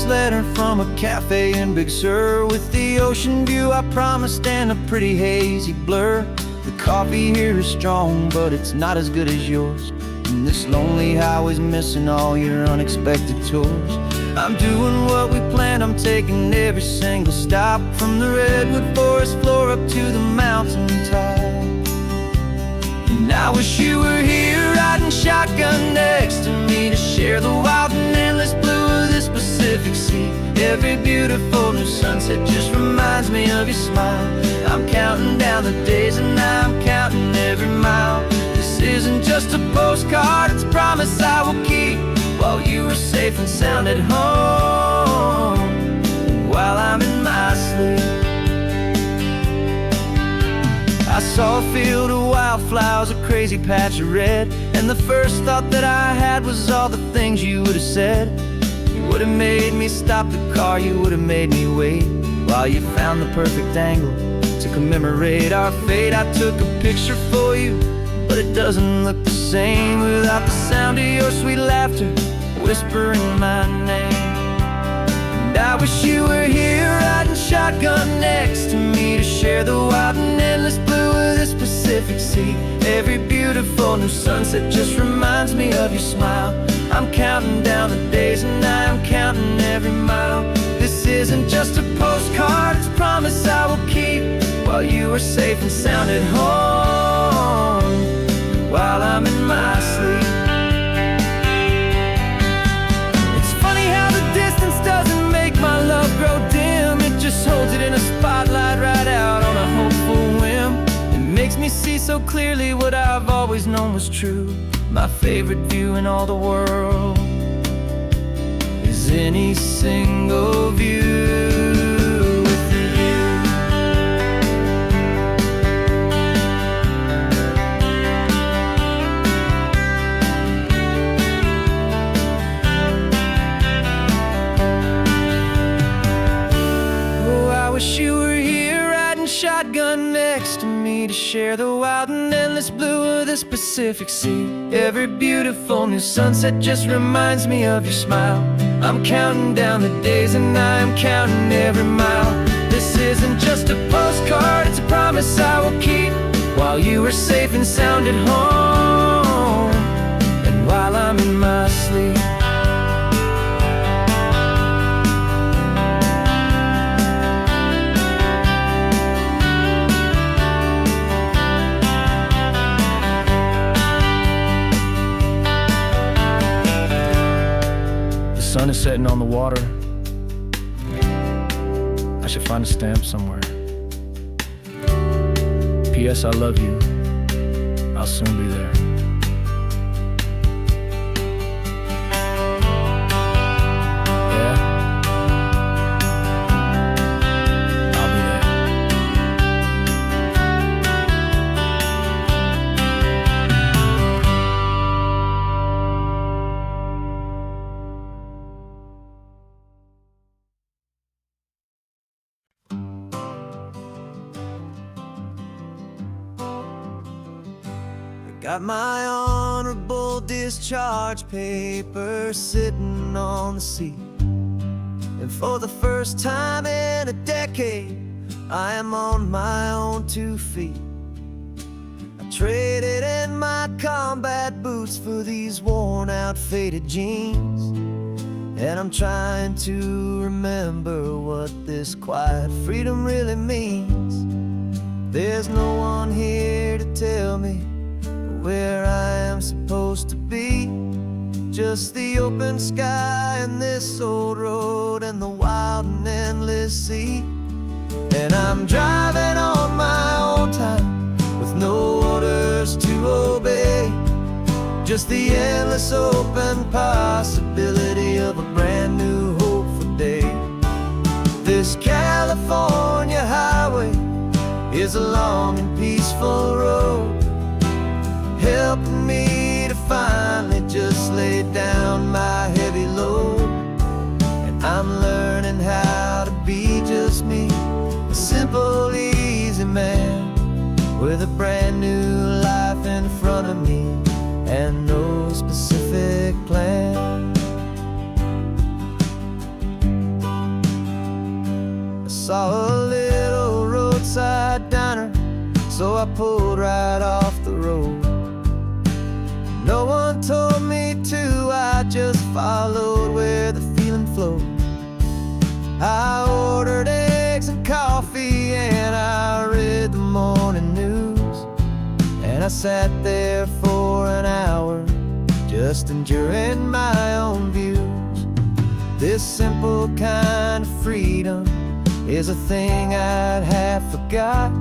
[SPEAKER 2] Letter from a cafe in Big Sur, with the ocean view I promised and a pretty hazy blur. The coffee here is strong, but it's not as good as yours, and this lonely highway's missing all your unexpected tours. I'm doing what we planned, I'm taking every single stop, from the redwood forest floor up to the mountain top. And I wish you were here riding shotgun next to me to share the wild and endless blue of this Pacific Sea. Every beautiful new sunset just reminds me of your smile. I'm counting down the days and I'm counting every mile. This isn't just a postcard, it's a promise I will keep, while you are safe and sound at home, and while I'm in my sleep. I saw a field of wildflowers, a crazy patch of red, and the first thought that I had was all the things you would have said. You would have made me stop the car, you would have made me wait, while you found the perfect angle to commemorate our fate. I took a picture for you, but it doesn't look the same without the sound of your sweet laughter whispering my name. And I wish you were here riding shotgun next to me to share the wild and endless blue of this Pacific Sea. Every beautiful new sunset just reminds me of your smile. I'm counting down the days and I'm counting every mile. This isn't just a postcard, it's a promise I will keep, while you are safe and sound at home, while I'm in my sleep. It's funny how the distance doesn't make my love grow dim, it just holds it in a spotlight right out on a hopeful whim. It makes me see so clearly what I've always known was true. My favorite view in all the world is any single view with you.
[SPEAKER 3] me to share the wild and endless blue of this Pacific Sea. Every beautiful new sunset just reminds me of your smile. I'm counting down the days and I am counting every mile. This isn't just a postcard, it's a promise I will keep, while you are safe and sound at home, and while I'm in my sleep.
[SPEAKER 1] The sun is setting on the water. I should find a stamp somewhere. P.S. I love you. I'll soon be there. Yeah? I'll be there.
[SPEAKER 2] Got my honorable discharge papers sitting on the seat, and for the first time in a decade, I am on my own 2 feet. I traded in my combat boots for these worn out faded jeans, and I'm trying to remember what this quiet freedom really means. There's no one here to tell me where I am supposed to be, just the open sky and this old road and the wild and endless sea. And I'm driving on my own time with no orders to obey, just the endless open possibility of a brand new hopeful day. This California highway is a long and peaceful road, helping me to finally just lay down my heavy load. And I'm learning how to be just me, a simple, easy man with a brand new life in front of me and no specific plan. I saw a little roadside diner, so I pulled right off the road. No one told me to, I just followed where the feeling flowed. I ordered eggs and coffee and I read the morning news, and I sat there for an hour just enduring my own views. This simple kind of freedom is a thing I'd half forgot,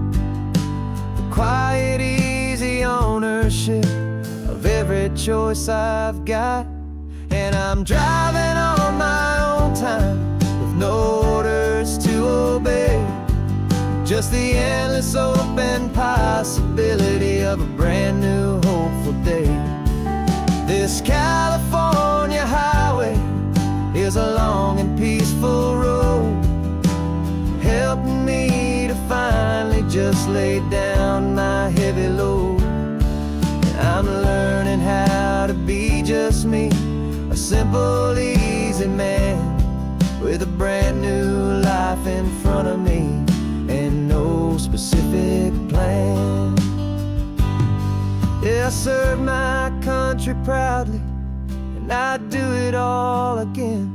[SPEAKER 2] the quiet, easy ownership of every choice I've got. And I'm driving on my own time with no orders to obey, just the endless open possibility of a brand new hopeful day. This California highway is a long and peaceful road, helping me to finally just lay down my heavy load. I'm learning how to be just me, a simple, easy man with a brand new life in front of me and no specific plan. Yeah, I serve my country proudly and I'd do it all again,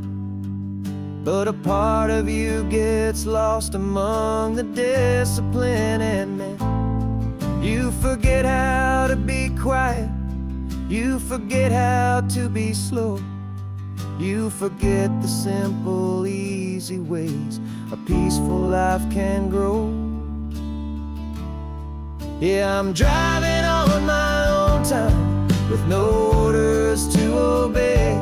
[SPEAKER 2] but a part of you gets lost among the discipline and men. You forget how to be quiet, you forget how to be slow, you forget the simple, easy ways a peaceful life can grow. Yeah, I'm driving on my own time with no orders to obey,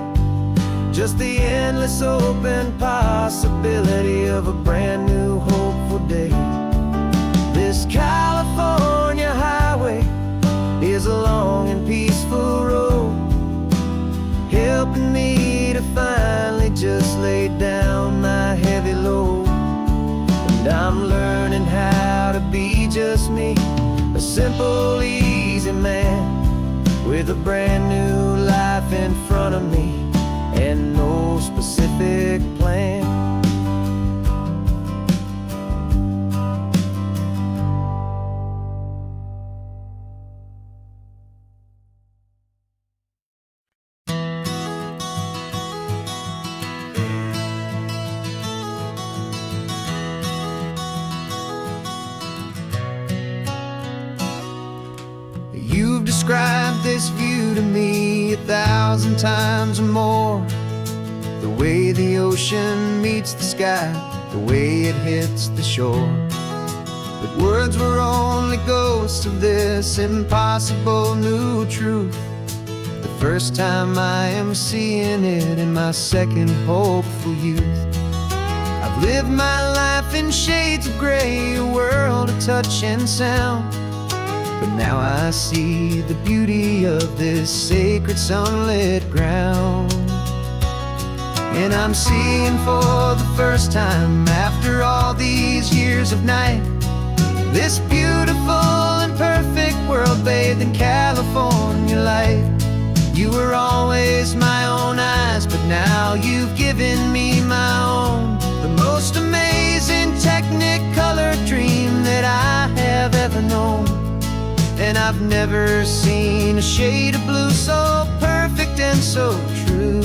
[SPEAKER 2] just the endless open possibility of a brand new hopeful day. This California highway is a long and peaceful road, helping me to finally just lay down my heavy load. And I'm learning how to be just me, a a simple, easy man with a brand new life in front of me and no specific plan. You've described this view to me 1,000 times or more. The way the ocean meets the sky, the way it hits the shore. But words were only ghosts of this impossible new truth. The first time I am seeing it in my second hopeful youth. I've lived my life in shades of gray, a world of touch and sound. But now I see the beauty of this sacred sunlit ground. And I'm seeing for the first time, after all these years of night, this beautiful and perfect world bathed in California light. You were always my own eyes, but now you've given me my own. The most amazing technicolor dream that I have ever known. And I've never seen a shade of blue so perfect and so true.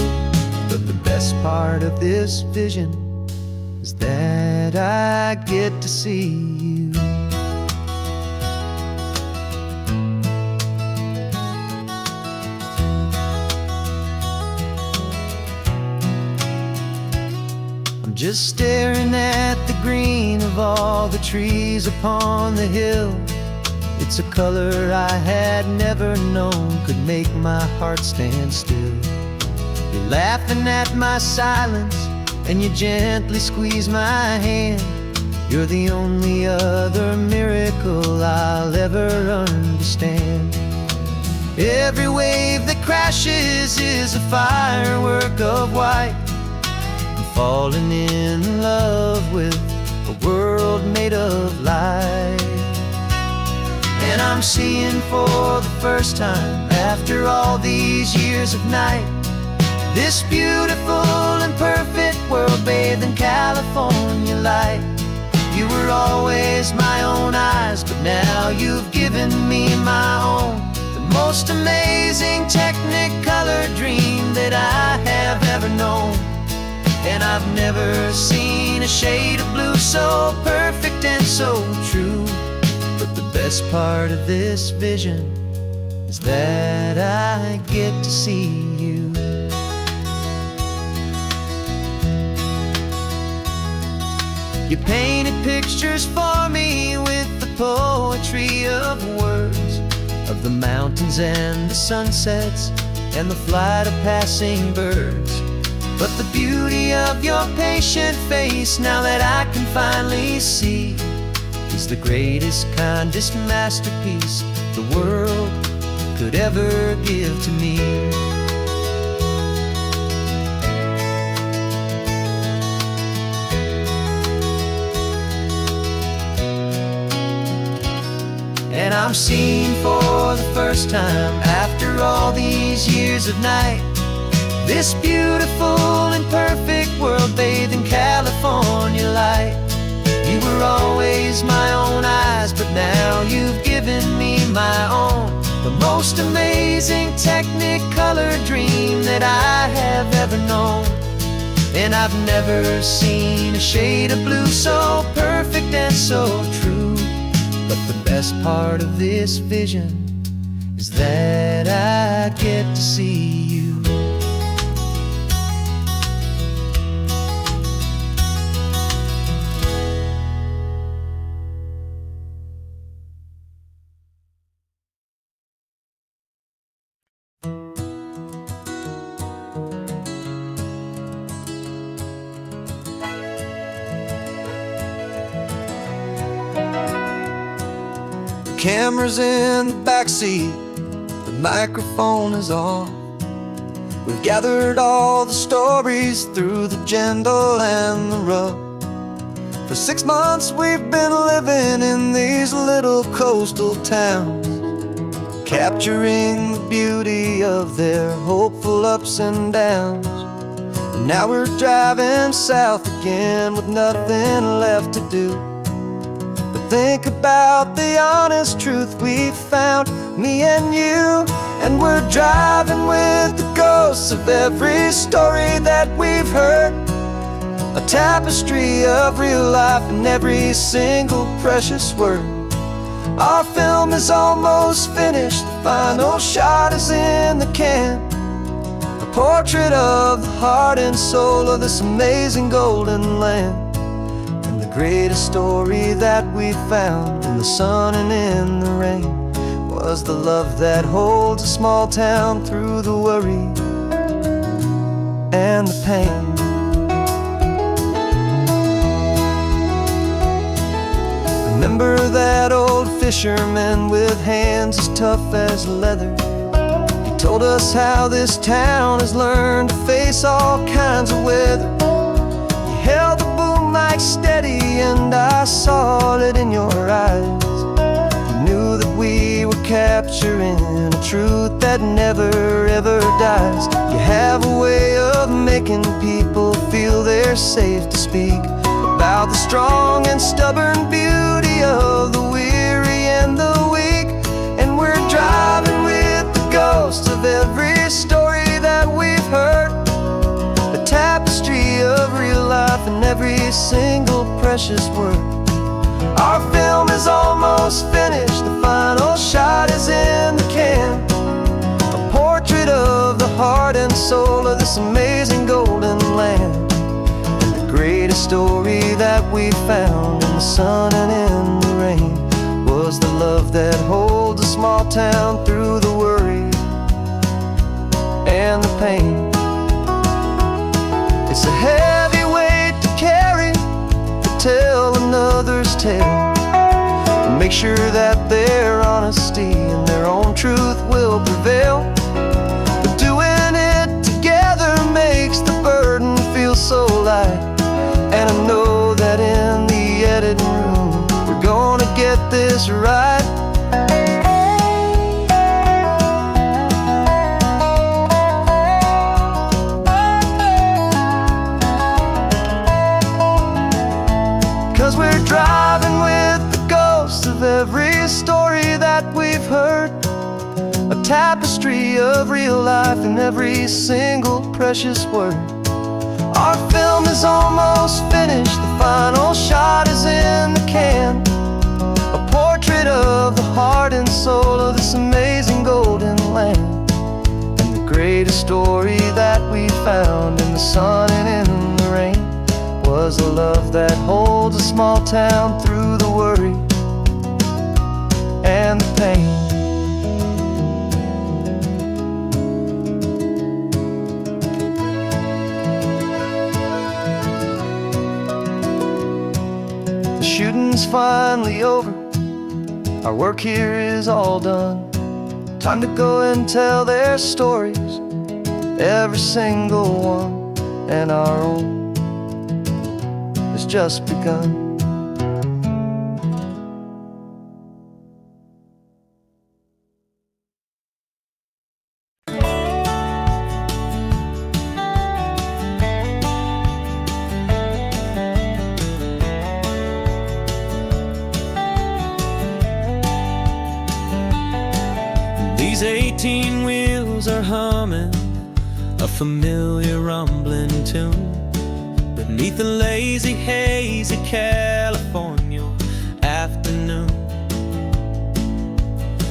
[SPEAKER 2] But the best part of this vision is that I get to see you. I'm just staring at the green of all the trees upon the hill. It's a color I had never known could make my heart stand still. You're laughing at my silence, and you gently squeeze my hand. You're the only other miracle I'll ever understand. Every wave that crashes is a firework of white. I'm falling in love with a world made of light. And I'm seeing for the first time, after all these years of night, this beautiful and perfect world bathed in California light. You were always my own eyes, but now you've given me my own. The most amazing technicolor dream that I have ever known. And I've never seen a shade of blue so perfect and so true. But the best part of this vision is that I get to see you. You painted pictures for me with the poetry of words, of the mountains and the sunsets and the flight of passing birds. But the beauty of your patient face, now that I can finally see, is the greatest, kindest masterpiece the world could ever give to me. And I'm seeing for the first time, after all these years of night, this beautiful and perfect world bathed in California light. You were always my own eyes, but now you've given me my own. The most amazing technicolor dream that I have ever known. And I've never seen a shade of blue so perfect and so true. But the best part of this vision is that I get to see you. Camera's in the backseat, the microphone is on. We've gathered all the stories through the gentle and the rough. For 6 months we've been living in these little coastal towns, capturing the beauty of their hopeful ups and downs. And now we're driving south again with nothing left to do but think about the honest truth we found, me and you. And we're driving with the ghosts of every story that we've heard, a tapestry of real life in every single precious word. Our film is almost finished, the final shot is in the can, a portrait of the heart and soul of this amazing golden land. And the greatest story that we found in the sun and in the rain was the love that holds a small town through the worry and the pain. Remember that old fisherman with hands as tough as leather? He told us how this town has learned to face all kinds of weather. You held the boom mic steady and I saw it in your eyes. You knew that we were capturing a truth that never ever dies. You have a way of making people feel they're safe to speak about the strong and stubborn beauty of the weary and the weak. And we're driving with the ghosts of every story that we've heard, a tapestry of real life in every single precious word. Our film is almost finished, the final shot is in the can, a portrait of the heart and soul of this amazing golden land. Greatest story that we found in the sun and in the rain was the love that holds a small town through the worry and the pain. It's a heavy weight to carry, to tell another's tale, and make sure that their honesty and their own truth will prevail. But doing it together makes the burden feel so light. And I know that in the editing room we're gonna get this right. 'Cause we're driving with the ghosts of every story that we've heard, a tapestry of real life in every single precious word. Our film is almost finished, the final shot is in the can, a portrait of the heart and soul of this amazing golden land. And the greatest story that we found in the sun and in the rain was the love that holds a small town through the worry and the pain. Shooting's finally over, our work here is all done. Time to go and tell their stories, every single one, and our own has just begun.
[SPEAKER 3] These 18 wheels are humming a familiar rumbling tune beneath the lazy haze of California afternoon.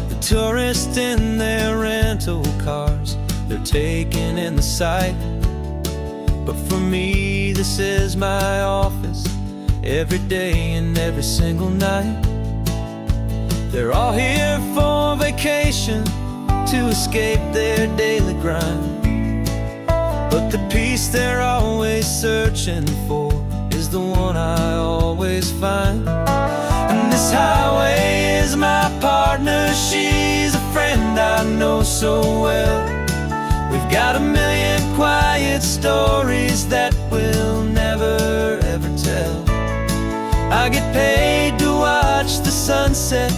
[SPEAKER 3] The tourists in their rental cars, they're taking in the sight. But for me, this is my office, every day and every single night. They're all here for vacation, to escape their daily grind. But the peace they're always searching for is the one I always find. And this highway is my partner, she's a friend I know so well. We've got a million quiet stories that we'll never ever tell.
[SPEAKER 2] I get paid to watch the sunset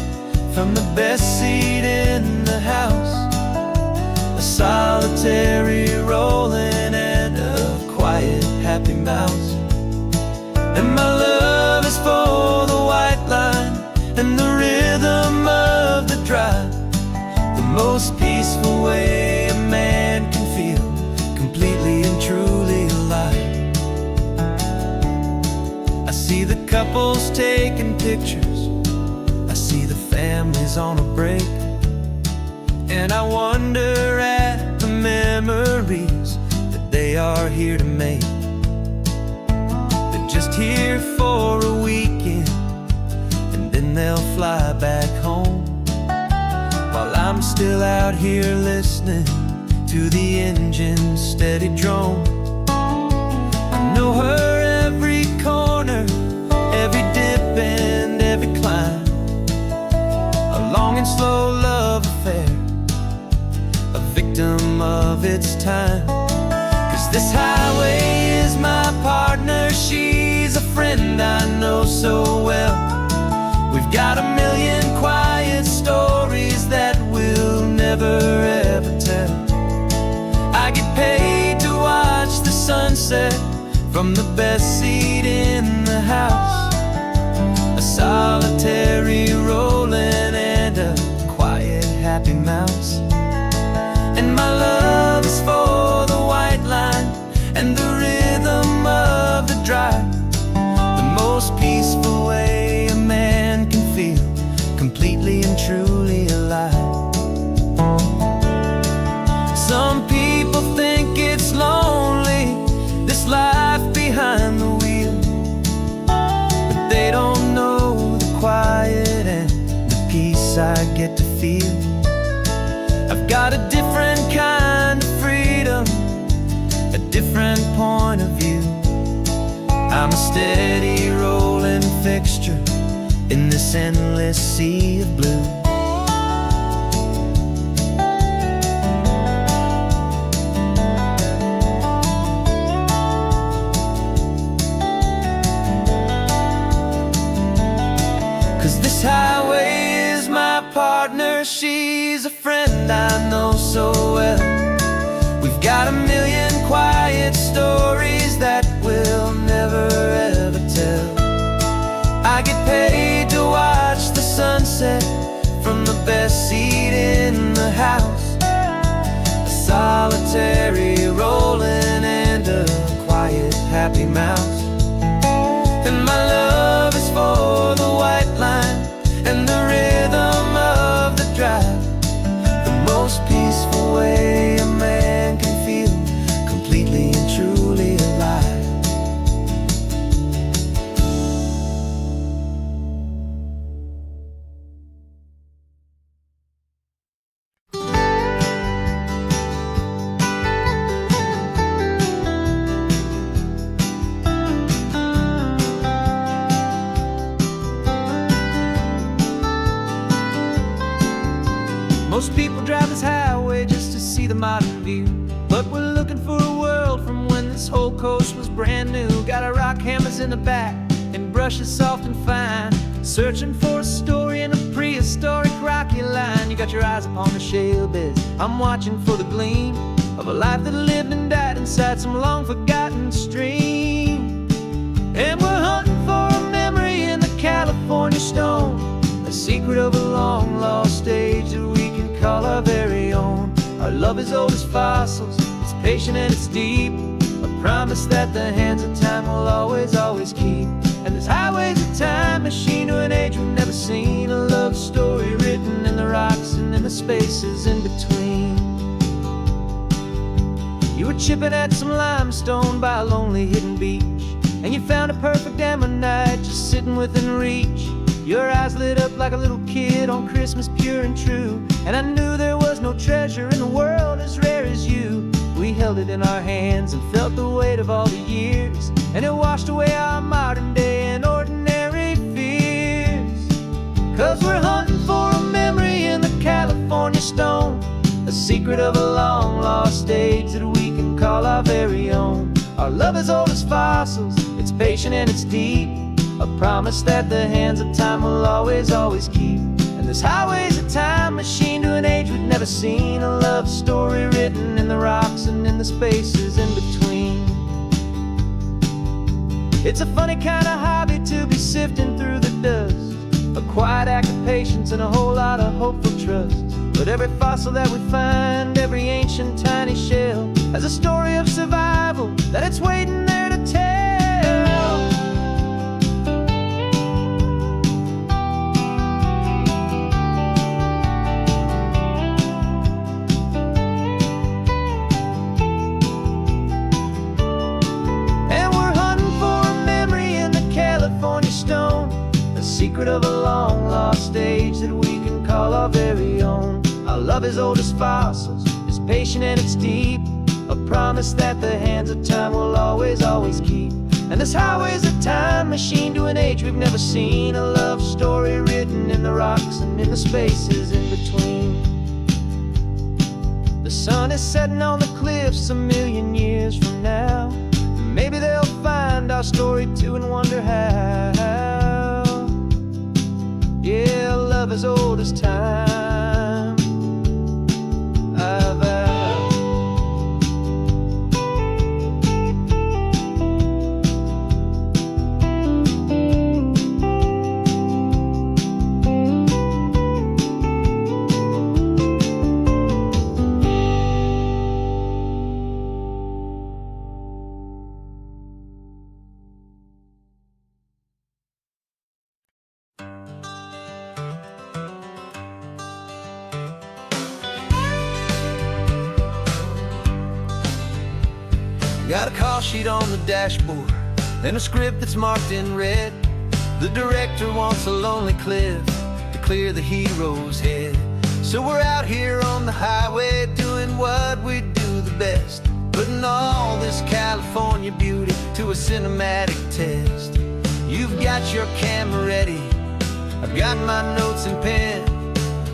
[SPEAKER 2] from the best seat in the house. A solitary rolling and a quiet happy mouse. And my love is for the white line and the rhythm of the drive. The most peaceful way a man can feel completely and truly alive. I see the couples taking pictures, I see the families on a break, and I wonder at the memories that they are here to make. They're just here for a weekend and then they'll fly back home, while I'm still out here listening to the engine's steady drone. I know her every corner, every dip and every climb. A long and slow love affair, a victim of its time. 'Cause this highway is my partner, she's a friend I know so well. We've got a million quiet stories that we'll never ever tell. I get paid to watch the sunset from the best seat in the house. A solitary rolling and a quiet happy mouse. And my love is for the white line and the rhythm of the drive. The most peaceful way a man can feel completely and truly alive. Some people think it's lonely, this life behind the wheel, but they don't know the quiet and the peace I get to feel. I've got a different kind of freedom, a different point of view. I'm a steady rolling fixture in this endless sea of blue. 'Cause this highway is my partner, she's a friend I know so well. We've got a million quiet stories that we'll never ever tell. I get paid to watch the sunset from the best seat in the house. A solitary rolling and a quiet happy mouse. And my love is for the white line and the rhythm of the drive. The most peaceful way a man can feel completely and truly alive. Most people drive this highway just to see the modern view, but we're looking for a world from when this whole coast was brand new. Got our rock hammers in the back and brushes soft and fine, searching for a story in a prehistoric rocky line. You got your eyes upon the shale beds, I'm watching for the gleam of a life that lived and died inside some long forgotten stream. And we're hunting for a memory in the California stone, a secret of a long lost age that we can call our very own. Our love is old as fossils, it's patient and it's deep, a promise that the hands of time will always, always keep. And this highway's a time machine to an age we've never seen, a love story written in the rocks and in the spaces in between. You were chipping at some limestone by a lonely hidden beach, and you found a perfect ammonite just sitting within reach. Your eyes lit up like a little kid on Christmas, pure and true, and I knew there was no treasure in the world as rare as you. We held it in our hands and felt the weight of all the years, and it washed away our modern day and ordinary fears. 'Cause we're hunting for a memory in the California stone, a secret of a long lost age that we can call our very own. Our love is old as fossils, it's patient and it's deep,
[SPEAKER 1] a promise that the hands of time will always, always keep. And this highway's a time machine to an age we've never seen, a love story written in the rocks and in the spaces in between. It's a funny kind of hobby to be sifting through the dust, a quiet act of patience and a whole lot of hopeful trust. But every fossil that we find, every ancient tiny shell, has a story of survival that it's waiting there to tell. And we're hunting for a memory in the California stone, a secret of a long lost age that we can call our very own. Our love is old as fossils, it's patient and it's deep, a promise that the hands of time will always, always keep. And this highway's a time machine to an age we've never seen, a love story written in the rocks and in the spaces in between. The sun is setting on the cliffs a million years from now. Maybe they'll find our story too and wonder how. Yeah, love is old as time.
[SPEAKER 2] Got a call sheet on the dashboard and a script that's marked in red. The director wants a lonely cliff to clear the hero's head. So we're out here on the highway doing what we do the best, putting all this California beauty to a cinematic test. You've got your camera ready, I've got my notes and pen.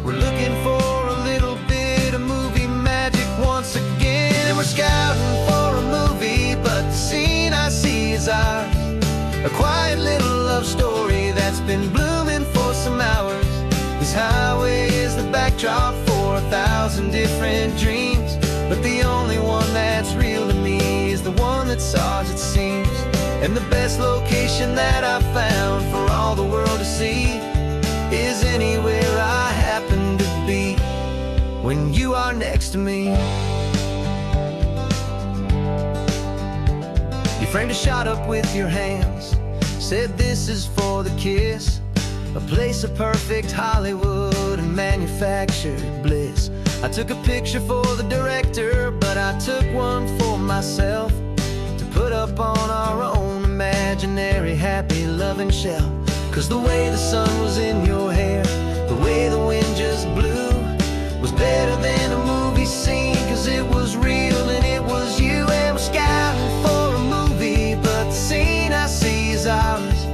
[SPEAKER 2] We're looking for a little bit of movie magic once again. And we're scouting for a movie, but the scene I see is ours, a quiet little love story that's been blooming for some hours. This highway is the backdrop for 1,000 different dreams, but the only one that's real to me is the one that's ours, it seems. And the best location that I've found for all the world to see is anywhere I happen to be when you are next to me. You framed a shot up with your hands, said this is for the kiss, a place of perfect Hollywood and manufactured bliss. I took a picture for the director, but I took one for myself to put up on our own imaginary happy loving shelf. Cause the way the sun was in your hair, the way the wind just blew, was better than a movie scene, cause it was real and it was you. And we're scouting for a movie, but the scene I see is ours,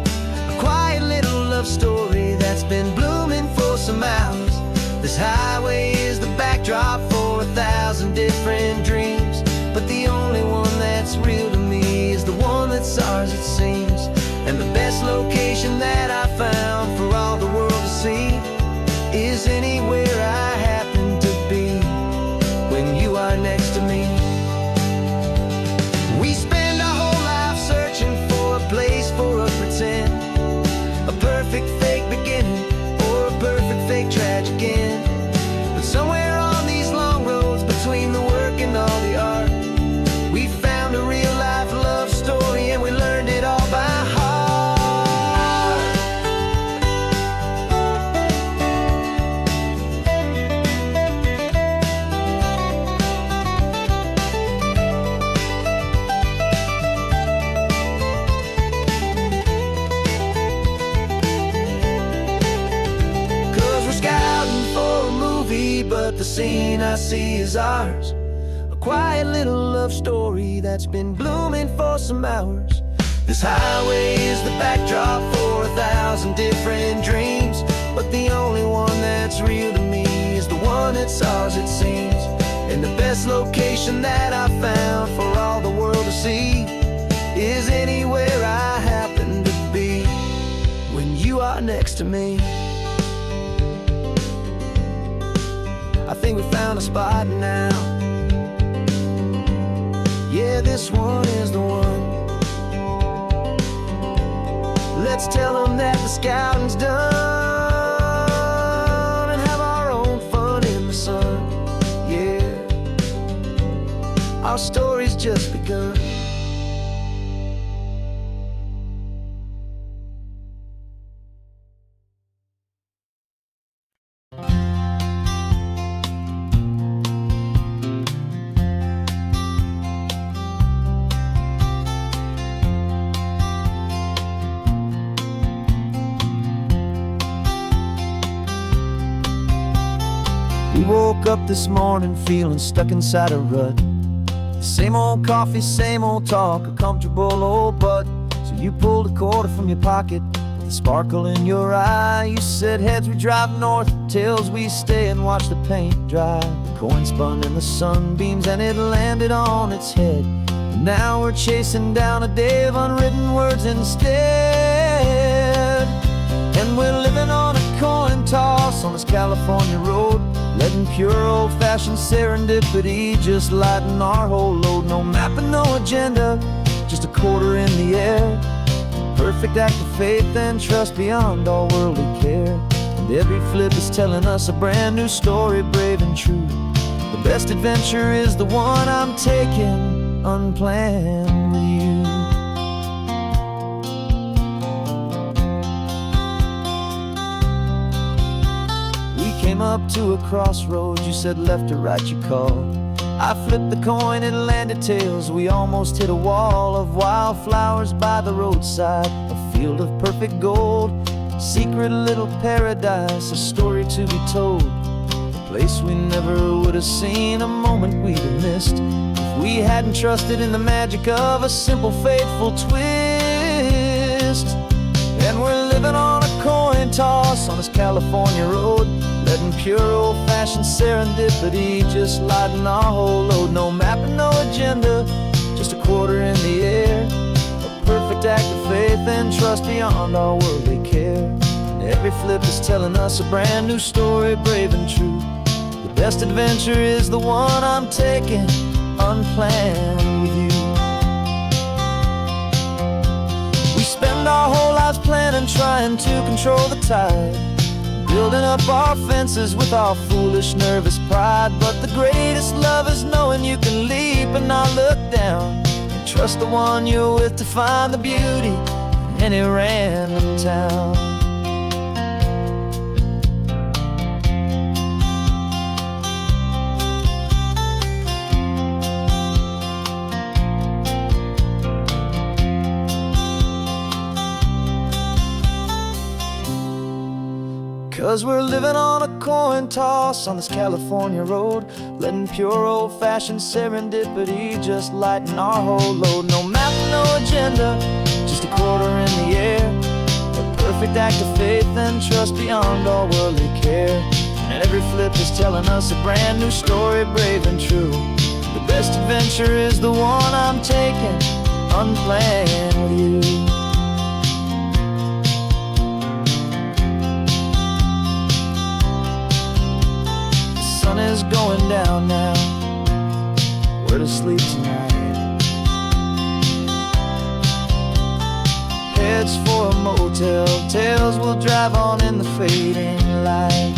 [SPEAKER 2] a quiet little love story that's been blooming for some hours. This highway is the backdrop for 1,000 different dreams, but the only one that's real to me is the one that's ours, it seems. And the best location that I found for all the world to see is anywhere I happen to be when you are next to me. We spend our whole life searching for a place for a pretend, a perfect fake beginning or a perfect fake tragic end. But somewhere on these long roads between the work and all the art, we found a real life love story and we learned it all by heart. But the scene I see is ours, a quiet little love story that's been blooming for some hours. This highway is the backdrop for 1,000 different dreams, but the only one that's real to me is the one that's ours, it seems. And the best location that I found for all the world to see is anywhere I happen to be
[SPEAKER 1] you are next to me. I think we found a spot now. Yeah, this one is the one. Let's tell them that the scouting's done and have our own fun in the sun. Yeah, our story's just begun. We woke up this morning feeling stuck inside a rut. Same old coffee, same old talk, a comfortable old butt. So you pulled a quarter from your pocket with a sparkle in your eye. You said heads we drive north, tails we stay and watch the paint dry. The coin spun in the sunbeams and it landed on its head. And now we're chasing down a day of unwritten words instead. And we're living on a coin toss on this California road, letting pure old-fashioned serendipity just lighten our whole load. No map and no agenda, just a quarter in the air. Perfect act of faith and trust beyond all worldly care. And every flip is telling us a brand new story, brave and true. The best adventure is the one I'm taking unplanned with you. Came up to a crossroads, you said left or right you called. I flipped the coin, it landed tails. We almost hit a wall of wildflowers by the roadside, a field of perfect gold, secret little paradise, a story to be told. A place we never would have seen, a moment we'd have missed if we hadn't trusted in the magic of a simple, faithful twist. And we're living on a coin toss on this California road, letting pure old-fashioned serendipity just lighten our whole load. No map and no agenda, just a quarter in the air. A perfect act of faith and trust beyond our worldly care. And every flip is telling us a brand new story, brave and true. The best adventure is the one I'm taking unplanned with you. We spend our whole lives planning, trying to control the tide, building up our fences with our foolish, nervous pride. But the greatest love is knowing you can leap and not look down, and trust the one you're with to find the beauty in any random town. 'Cause we're living on a coin toss on this California road, letting pure old-fashioned serendipity just lighten our whole load. No map, no agenda, just a quarter in the air. A perfect act of faith and trust beyond all worldly care. And every flip is telling us a brand new story, brave and true. The best adventure is the one I'm taking unplanned with you. Sun is going down now, we're to sleep tonight. Heads for a motel, tails will drive on in the fading light.